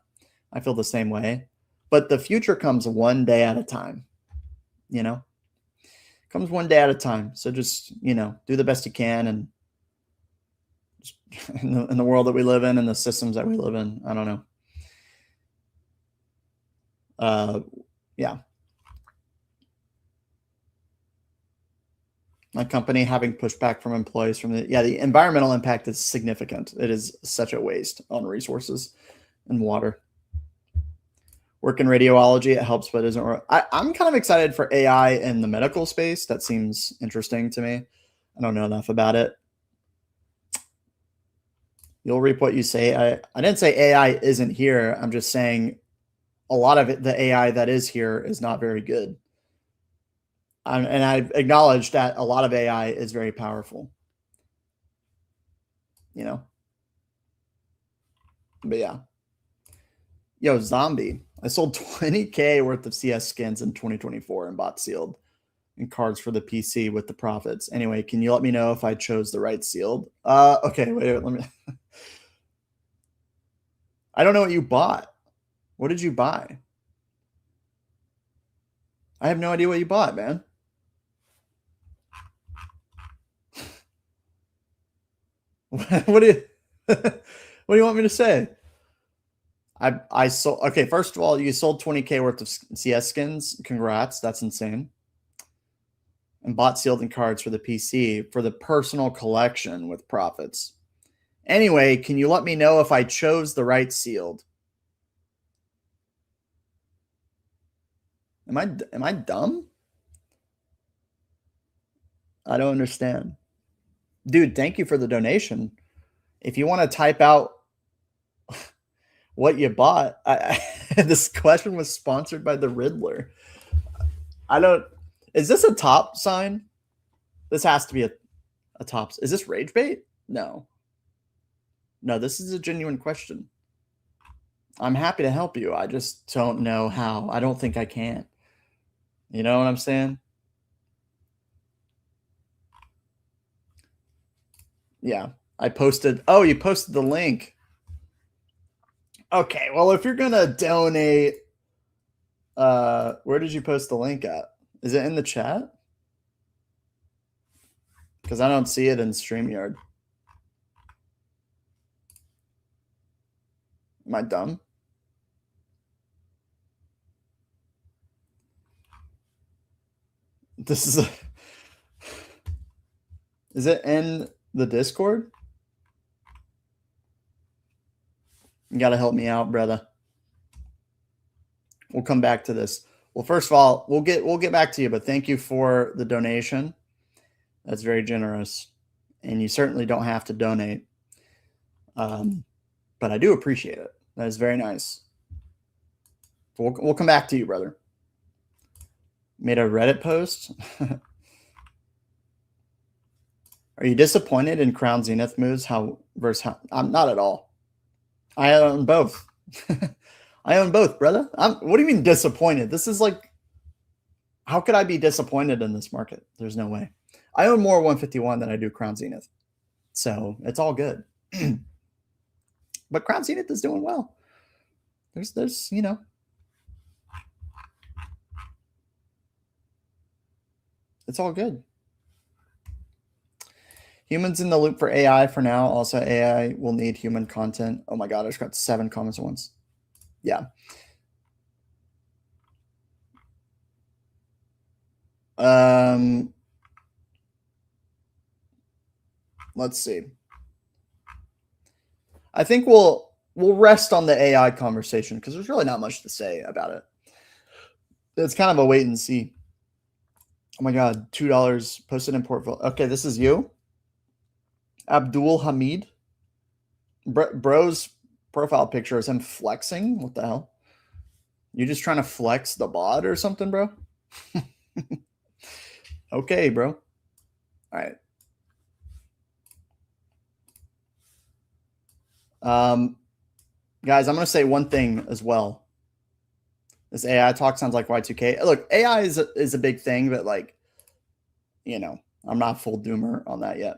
I feel the same way. But the future comes one day at a time. You know, comes one day at a time. So just, you know, do the best you can, and in the world that we live in and the systems that we live in, I don't know. Yeah. My company having pushback from employees from the environmental impact is significant. It is such a waste on resources and water. Work in radiology, it helps, but isn't. I'm kind of excited for AI in the medical space. That seems interesting to me. I don't know enough about it. You'll reap what you say. I didn't say AI isn't here. I'm just saying a lot of it, the AI that is here is not very good. And I acknowledge that a lot of AI is very powerful. You know? But yeah. Yo, zombie. I sold 20K worth of CS skins in 2024 and bought sealed and cards for the PC with the profits. Anyway, can you let me know if I chose the right sealed? Okay, wait, let me. I don't know what you bought. What did you buy? I have no idea what you bought, man. What do you what do you want me to say? I sold. Okay, first of all, you sold 20K worth of CS skins. Congrats, that's insane. And bought sealed and cards for the PC for the personal collection with profits. Anyway, can you let me know if I chose the right sealed? Am I dumb? I don't understand. Dude, thank you for the donation. If you want to type out what you bought, this question was sponsored by the Riddler. I don't. Is this a top sign? This has to be a top. Is this rage bait? No. No, this is a genuine question. I'm happy to help you. I just don't know how. I don't think I can. You know what I'm saying? Yeah. I posted. Oh, you posted the link. Okay. Well, if you're going to donate, where did you post the link at? Is it in the chat? Because I don't see it in StreamYard. Am I dumb? This is Is it in the Discord? You got to help me out, brother. We'll come back to this. Well, first of all, we'll get back to you, but thank you for the donation. That's very generous, and you certainly don't have to donate. But I do appreciate it. That is very nice. We'll come back to you, brother. Made a Reddit post. Are you disappointed in Crown Zenith moves? How? I'm not at all. I own both. I own both, brother. What do you mean disappointed? This is like, how could I be disappointed in this market? There's no way. I own more 151 than I do Crown Zenith. So it's all good. But Crown Zenith is doing well. There's, you know, it's all good. Humans in the loop for AI for now. Also, AI will need human content. Oh my God, I just got 7 comments at once. Yeah. Let's see. I think we'll rest on the AI conversation because there's really not much to say about it. It's kind of a wait and see. Oh my God, $2 posted in portfolio. Okay, this is you, Abdul Hamid. Bro's profile picture is him flexing. What the hell? You just trying to flex the bot or something, bro? Okay, bro. All right. Guys, I'm going to say one thing as well. This AI talk sounds like Y2K. Look, AI is a big thing, but like, you know, I'm not full doomer on that yet.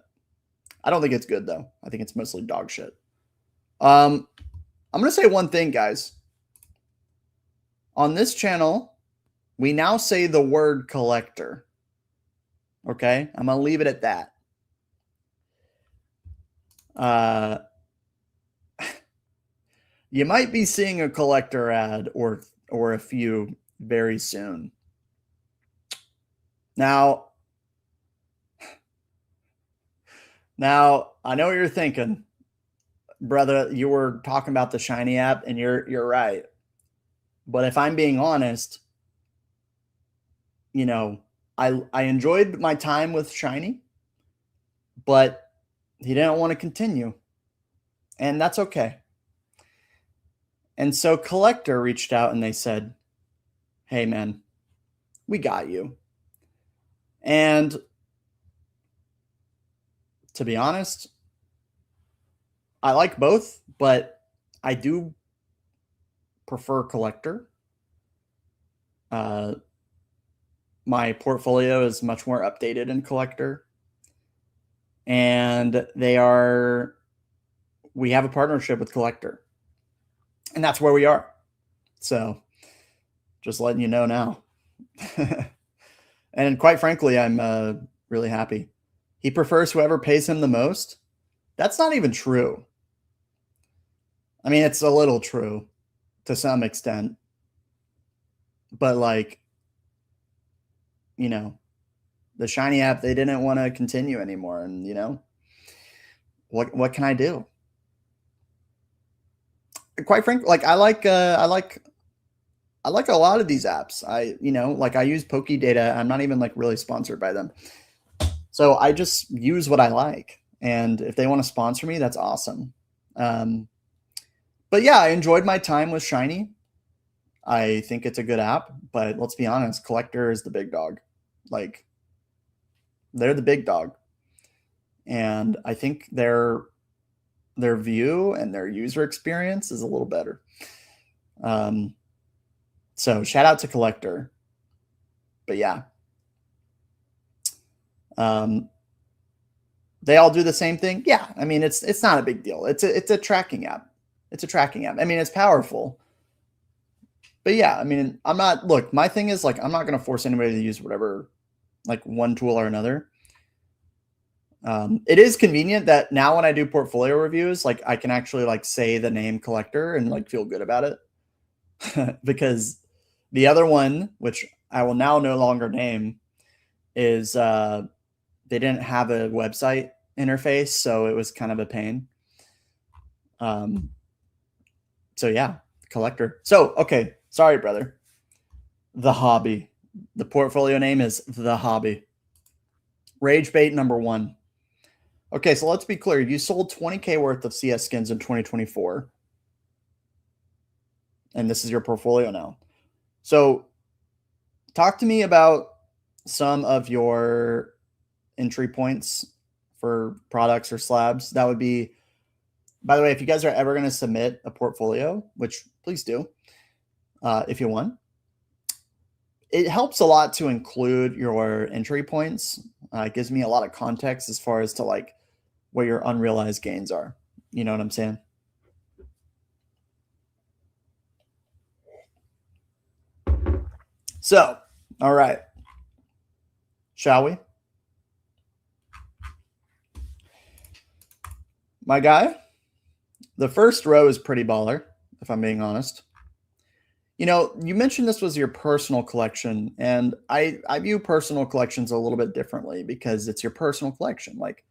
I don't think it's good though. I think it's mostly dog shit. I'm going to say one thing, guys. On this channel, we now say the word collector. Okay? I'm going to leave it at that. You might be seeing a collector ad or a few very soon. Now, I know what you're thinking. Brother, you were talking about the Shiny app, and you're right. But if I'm being honest, you know, I enjoyed my time with Shiny, but he didn't want to continue. And that's okay. And so Collector reached out and they said, hey, man, we got you. And to be honest, I like both, but I do prefer Collector. My portfolio is much more updated in Collector. And we have a partnership with Collector. And that's where we are. So just letting you know now. And quite frankly, I'm really happy. He prefers whoever pays him the most. That's not even true. I mean, it's a little true to some extent. But like, you know, the Shiny app, they didn't want to continue anymore. And, you know, what can I do? Quite frankly, like I like a lot of these apps. I use Pokedata. I'm not even like really sponsored by them. So I just use what I like. And if they want to sponsor me, that's awesome. But yeah, I enjoyed my time with Shiny. I think it's a good app, but let's be honest, Collector is the big dog. Like, they're the big dog. And I think their view and their user experience is a little better. So shout out to Collector. But yeah. They all do the same thing. Yeah. I mean, it's not a big deal. It's a tracking app. It's a tracking app. I mean, it's powerful. But yeah, I mean, look, my thing is like, I'm not going to force anybody to use whatever, like one tool or another. It is convenient that now when I do portfolio reviews, like I can actually like say the name Collector and like feel good about it. Because the other one, which I will now no longer name, is they didn't have a website interface, so it was kind of a pain. So yeah, Collector. So, okay, sorry, brother. The Hobby. The portfolio name is The Hobby. Rage Bait number 1. Okay, so let's be clear. You sold 20K worth of CS skins in 2024. And this is your portfolio now. So talk to me about some of your entry points for products or slabs. That would be, by the way, if you guys are ever going to submit a portfolio, which please do, if you want, it helps a lot to include your entry points. It gives me a lot of context as far as to like what your unrealized gains are. You know what I'm saying? So, all right. Shall we? My guy, the first row is pretty baller, if I'm being honest. You know, you mentioned this was your personal collection, and I view personal collections a little bit differently because it's your personal collection. Like,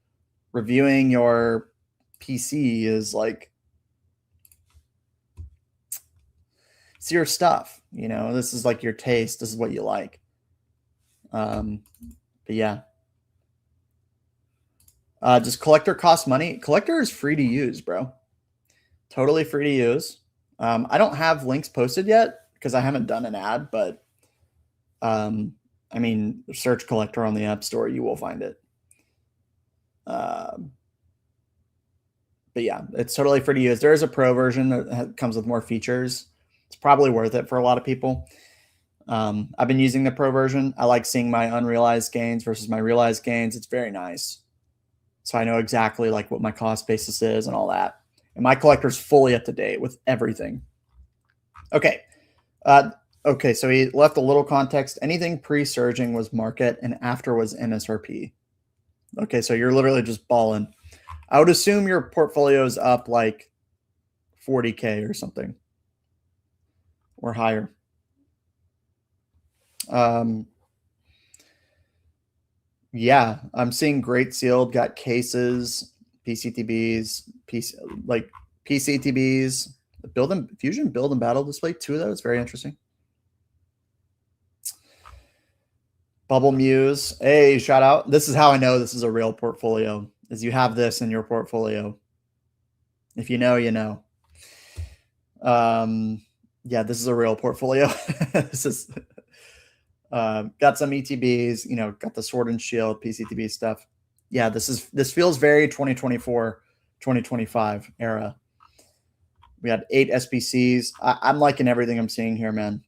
reviewing your PC is like, it's your stuff. You know, this is like your taste. This is what you like. But yeah. Does Collector cost money? Collector is free to use, bro. Totally free to use. I don't have links posted yet because I haven't done an ad, but I mean, search collector on the App Store, you will find it. But yeah, it's totally free to use. There is a pro version that comes with more features. It's probably worth it for a lot of people. I've been using the pro version. I like seeing my unrealized gains versus my realized gains. It's very nice. So I know exactly like what my cost basis is and all that. And my collector's fully up to date with everything. Okay. Okay, so he left a little context. Anything pre-surging was market and after was MSRP. Okay, so you're literally just balling. I would assume your portfolio is up like 40K or something or higher. Yeah, I'm seeing Great Sealed got cases, PCTBs, like PCTBs, build and fusion, build and battle display. 2 of those, very interesting. Bubble Muse, hey, shout out. This is how I know this is a real portfolio. Is you have this in your portfolio. If you know, you know. Yeah, this is a real portfolio. This is got some ETBs, you know, got the Sword and Shield PCTB stuff. Yeah, this feels very 2024, 2025 era. We had 8 SBCs. I'm liking everything I'm seeing here, man.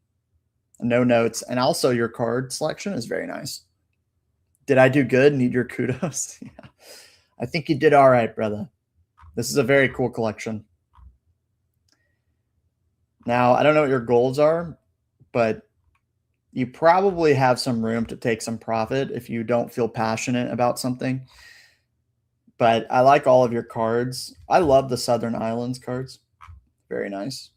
No notes, and also your card selection is very nice. Did I do good? Need your kudos. Yeah. I think you did all right, brother. This is a very cool collection. Now, I don't know what your goals are, but you probably have some room to take some profit if you don't feel passionate about something. But I like all of your cards. I love the Southern Islands cards. Very nice.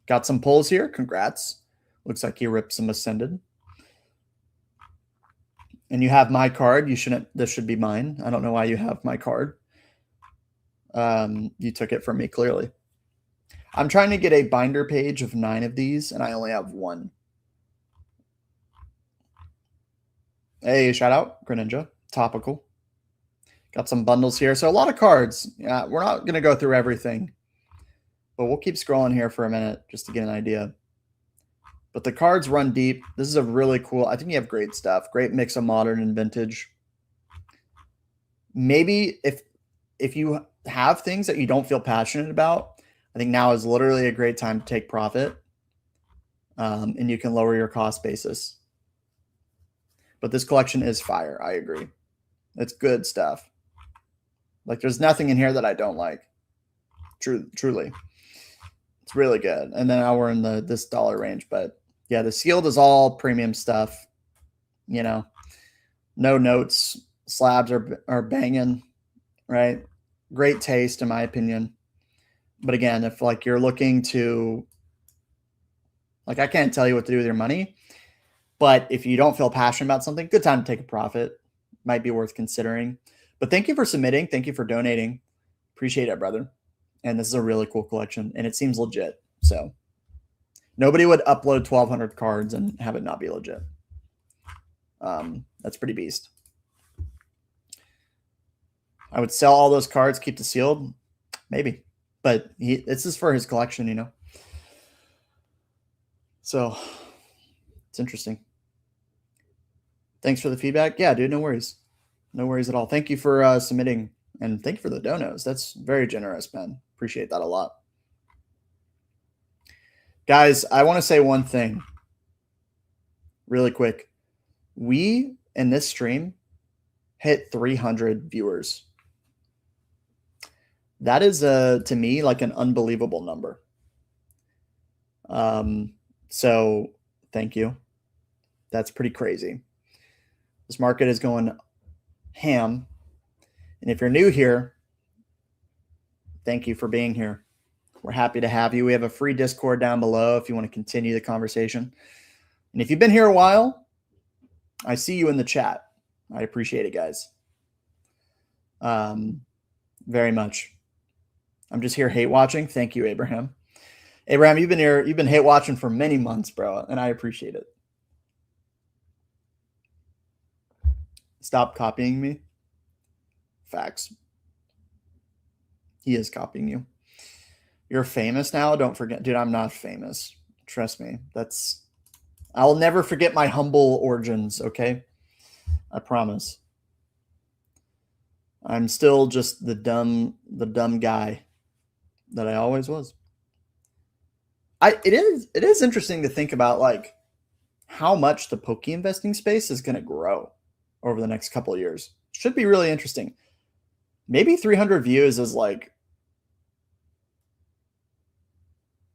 Got some pulls here. Congrats. Looks like you ripped some Ascended. And you have my card. You shouldn't. This should be mine. I don't know why you have my card. You took it from me, clearly. I'm trying to get a binder page of 9 of these, and I only have 1. Hey, shout out, Greninja. Topical. Got some bundles here. So a lot of cards. Yeah, we're not going to go through everything, but we'll keep scrolling here for a minute just to get an idea. But the cards run deep. This is a really cool. I think you have great stuff. Great mix of modern and vintage. Maybe if you have things that you don't feel passionate about, I think now is literally a great time to take profit, and you can lower your cost basis. But this collection is fire. I agree. It's good stuff. Like there's nothing in here that I don't like. Truly. It's really good. And then now we're in this dollar range, but yeah, the sealed is all premium stuff. You know, no notes. Slabs are banging, right? Great taste in my opinion. But again, if like you're looking to, like I can't tell you what to do with your money, but if you don't feel passionate about something, good time to take a profit. Might be worth considering. But thank you for submitting. Thank you for donating. Appreciate it, brother. And this is a really cool collection, and it seems legit. So nobody would upload 1,200 cards and have it not be legit. That's pretty beast. I would sell all those cards, keep the sealed, maybe. But this is for his collection, you know. So it's interesting. Thanks for the feedback. Yeah, dude, no worries. No worries at all. Thank you for submitting, and thank you for the donos. That's very generous, man. Appreciate that a lot. Guys, I want to say one thing really quick. We, in this stream, hit 300 viewers. That is, to me, like an unbelievable number. So thank you. That's pretty crazy. This market is going ham. And if you're new here, thank you for being here. We're happy to have you. We have a free Discord down below if you want to continue the conversation. And if you've been here a while, I see you in the chat. I appreciate it, guys. Very much. I'm just here hate watching. Thank you, Abraham. Abraham, you've been here. You've been hate watching for many months, bro, and I appreciate it. Stop copying me. Facts. He is copying you. You're famous now? Don't forget. Dude, I'm not famous. Trust me. I'll never forget my humble origins, okay? I promise. I'm still just the dumb guy that I always was. It is interesting to think about like how much the poke investing space is going to grow over the next couple of years. Should be really interesting. Maybe 300 views is like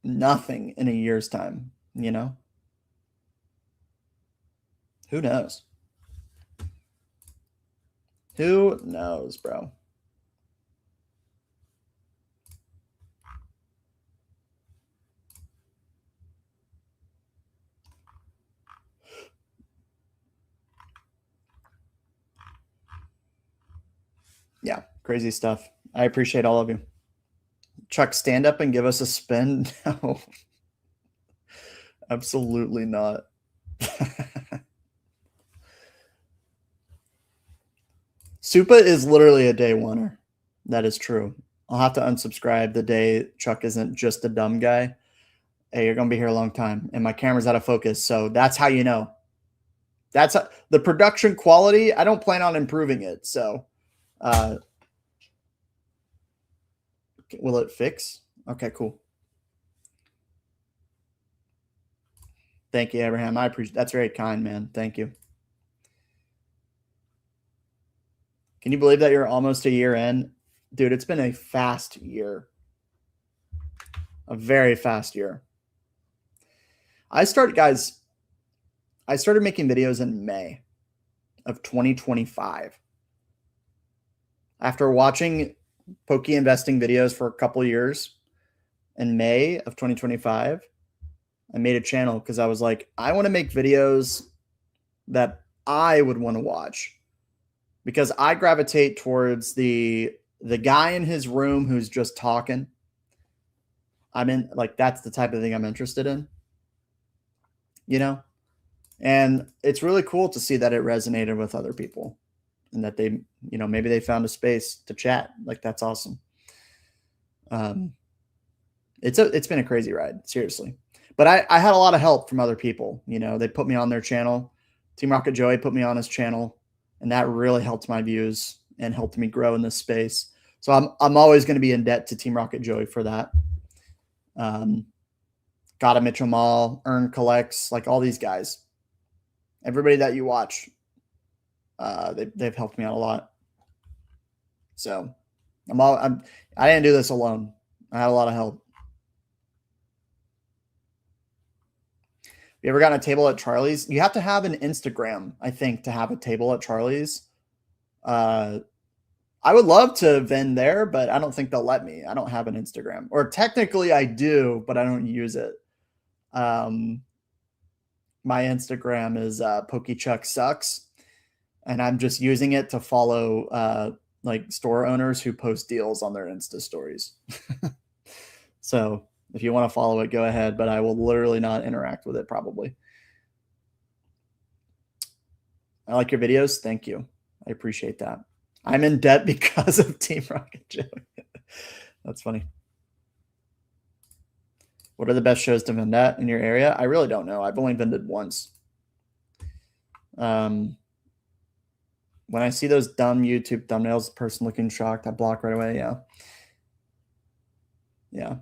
nothing in a year's time, you know? Who knows? Who knows, bro? Yeah, crazy stuff. I appreciate all of you. Chuck, stand up and give us a spin. No, absolutely not. Supa is literally a day oneer. That is true. I'll have to unsubscribe the day Chuck isn't just a dumb guy. Hey, you're going to be here a long time. And my camera's out of focus. So that's how you know. That's the production quality. I don't plan on improving it. So will it fix? Okay, cool. Thank you, Abraham. I appreciate that's very kind, man. Thank you. Can you believe that you're almost a year in? Dude, it's been a fast year. A very fast year. I started making videos in May of 2025. After watching Pokey investing videos for a couple years, in May of 2025, I made a channel because I was like, I want to make videos that I would want to watch. Because I gravitate towards the guy in his room who's just talking. I'm in, like, that's the type of thing I'm interested in, you know? And it's really cool to see that it resonated with other people and that they, you know, maybe they found a space to chat. Like, that's awesome. It's been a crazy ride, seriously. But I had a lot of help from other people. You know, they put me on their channel. Team Rocket Joey put me on his channel, and that really helped my views and helped me grow in this space. So I'm always going to be in debt to Team Rocket Joey for that. Gotta Mitchell Mall, Earn Collects, like all these guys. Everybody that you watch, they've helped me out a lot. So I didn't do this alone. I had a lot of help. You ever gotten a table at Charlie's? You have to have an Instagram, I think, to have a table at Charlie's. I would love to vend there, but I don't think they'll let me. I don't have an Instagram. Or technically I do, but I don't use it. My Instagram is PokeChuckSucks, and I'm just using it to follow like store owners who post deals on their Insta stories. So if you want to follow it, go ahead, but I will literally not interact with it probably. I like your videos. Thank you. I appreciate that. I'm in debt because of Team Rocket Joey. That's funny. What are the best shows to vend at in your area? I really don't know. I've only vended once. When I see those dumb YouTube thumbnails, person looking shocked, I block right away. Yeah. Yeah.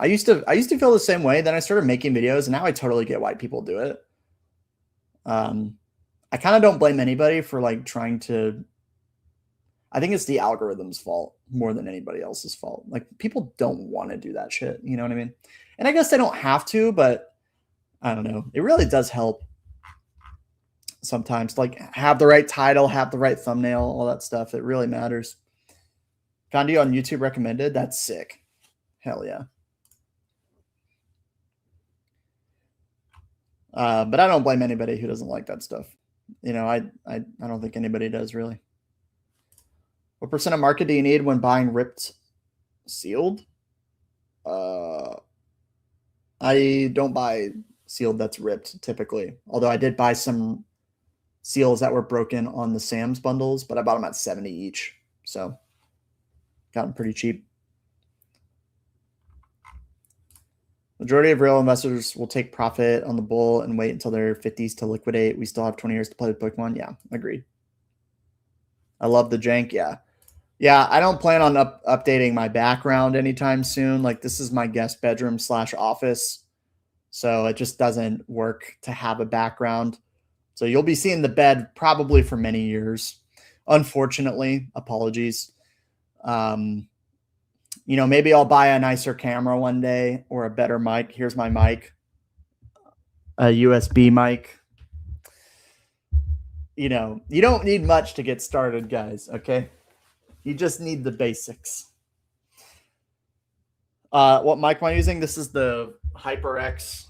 I used to feel the same way. Then I started making videos, and now I totally get why people do it. I kind of don't blame anybody for like trying to. I think it's the algorithm's fault more than anybody else's fault. Like, people don't want to do that shit. You know what I mean? And I guess they don't have to, but I don't know. It really does help sometimes. Like, have the right title, have the right thumbnail, all that stuff. It really matters. Found you on YouTube recommended. That's sick. Hell yeah. But I don't blame anybody who doesn't like that stuff. You know, I don't think anybody does really. What percent of market do you need when buying ripped sealed? I don't buy sealed that's ripped typically. Although I did buy some seals that were broken on the Sam's bundles, but I bought them at 70 each. So got them pretty cheap. Majority of real investors will take profit on the bull and wait until their 50s to liquidate. We still have 20 years to play with Pokemon. Yeah, agreed. I love the jank. Yeah. Yeah, I don't plan on updating my background anytime soon. Like, this is my guest bedroom / office. So it just doesn't work to have a background. So you'll be seeing the bed probably for many years. Unfortunately, apologies. Maybe I'll buy a nicer camera one day or a better mic. Here's my mic, a USB mic. You don't need much to get started, guys. Okay. You just need the basics. What mic am I using? This is the HyperX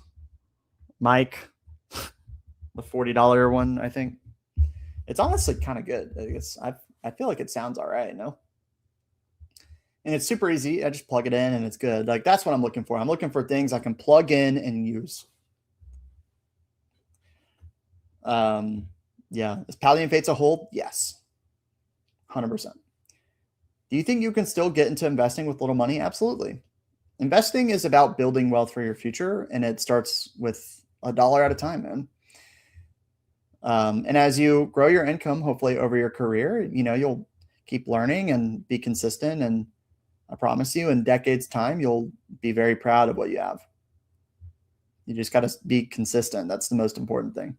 mic, the $40 one, I think. It's honestly kind of good. I feel like it sounds all right, no? And it's super easy. I just plug it in and it's good. Like, that's what I'm looking for. I'm looking for things I can plug in and use. Yeah. Is Paldean Fates a hold? Yes. 100%. Do you think you can still get into investing with little money? Absolutely. Investing is about building wealth for your future, and it starts with $1 at a time, man. And as you grow your income, hopefully over your career, you'll keep learning and be consistent. And I promise you, in decades' time, you'll be very proud of what you have. You just got to be consistent. That's the most important thing.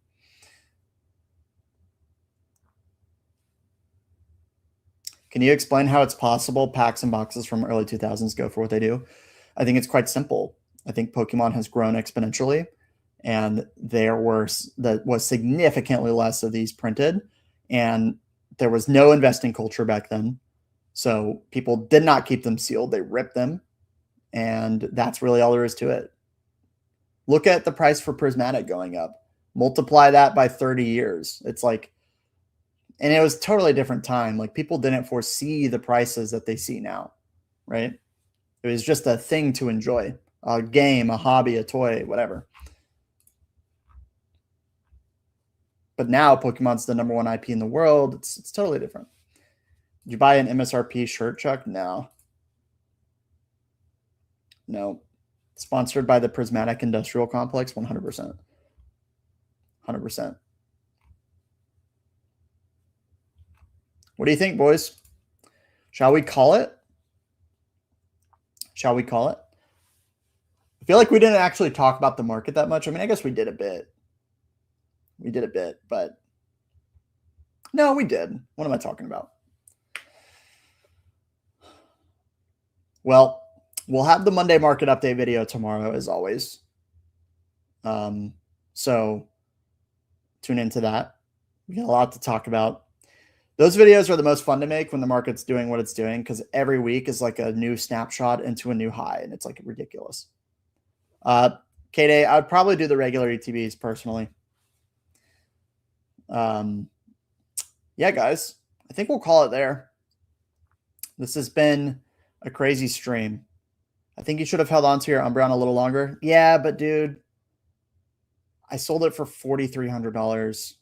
Can you explain how it's possible packs and boxes from early 2000s go for what they do? I think it's quite simple. I think Pokemon has grown exponentially, and there was significantly less of these printed, and there was no investing culture back then. So people did not keep them sealed. They ripped them, and that's really all there is to it. Look at the price for Prismatic going up. Multiply that by 30 years. It's like, and it was totally different time. Like, people didn't foresee the prices that they see now, right? It was just a thing to enjoy, a game, a hobby, a toy, whatever. But now Pokemon's the #1 IP in the world. It's totally different. Did you buy an MSRP shirt, Chuck? No. Sponsored by the Prismatic Industrial Complex, 100%. 100%. What do you think, boys? Shall we call it? I feel like we didn't actually talk about the market that much. I mean, I guess we did a bit. But no, we did. What am I talking about? Well, we'll have the Monday market update video tomorrow, as always. So tune into that. We got a lot to talk about. Those videos are the most fun to make when the market's doing what it's doing, because every week is like a new snapshot into a new high, and it's like ridiculous. K-Day, I would probably do the regular ETBs personally. Yeah, guys, I think we'll call it there. This has been a crazy stream. I think you should have held on to your Umbreon a little longer. Yeah, but dude, I sold it for $4,300,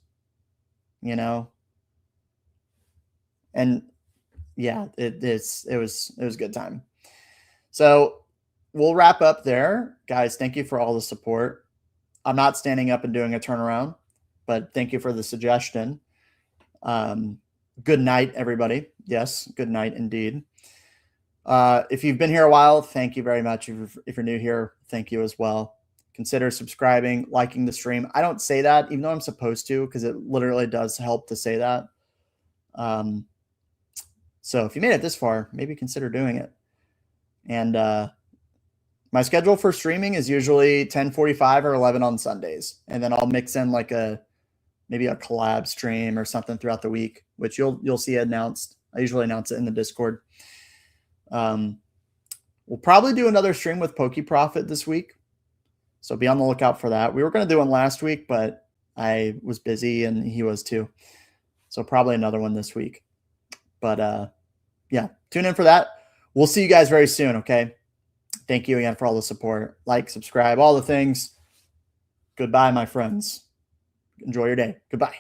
and yeah, it was a good time. So we'll wrap up there, guys. Thank you for all the support. I'm not standing up and doing a turnaround, but thank you for the suggestion. Good night, everybody. Yes, good night indeed. If you've been here a while, thank you very much. If you're new here, thank you as well. Consider subscribing, liking the stream. I don't say that, even though I'm supposed to, because it literally does help to say that. So if you made it this far, maybe consider doing it. And my schedule for streaming is usually 10:45 or 11 on Sundays, and then I'll mix in like maybe a collab stream or something throughout the week, which you'll see announced. I usually announce it in the Discord. We'll probably do another stream with Poke Profit this week, so be on the lookout for that. We were going to do one last week, but I was busy and he was too, so probably another one this week. But yeah, tune in for that. We'll see you guys very soon. Okay. Thank you again for all the support. Like, subscribe, all the things. Goodbye, my friends. Enjoy your day. Goodbye.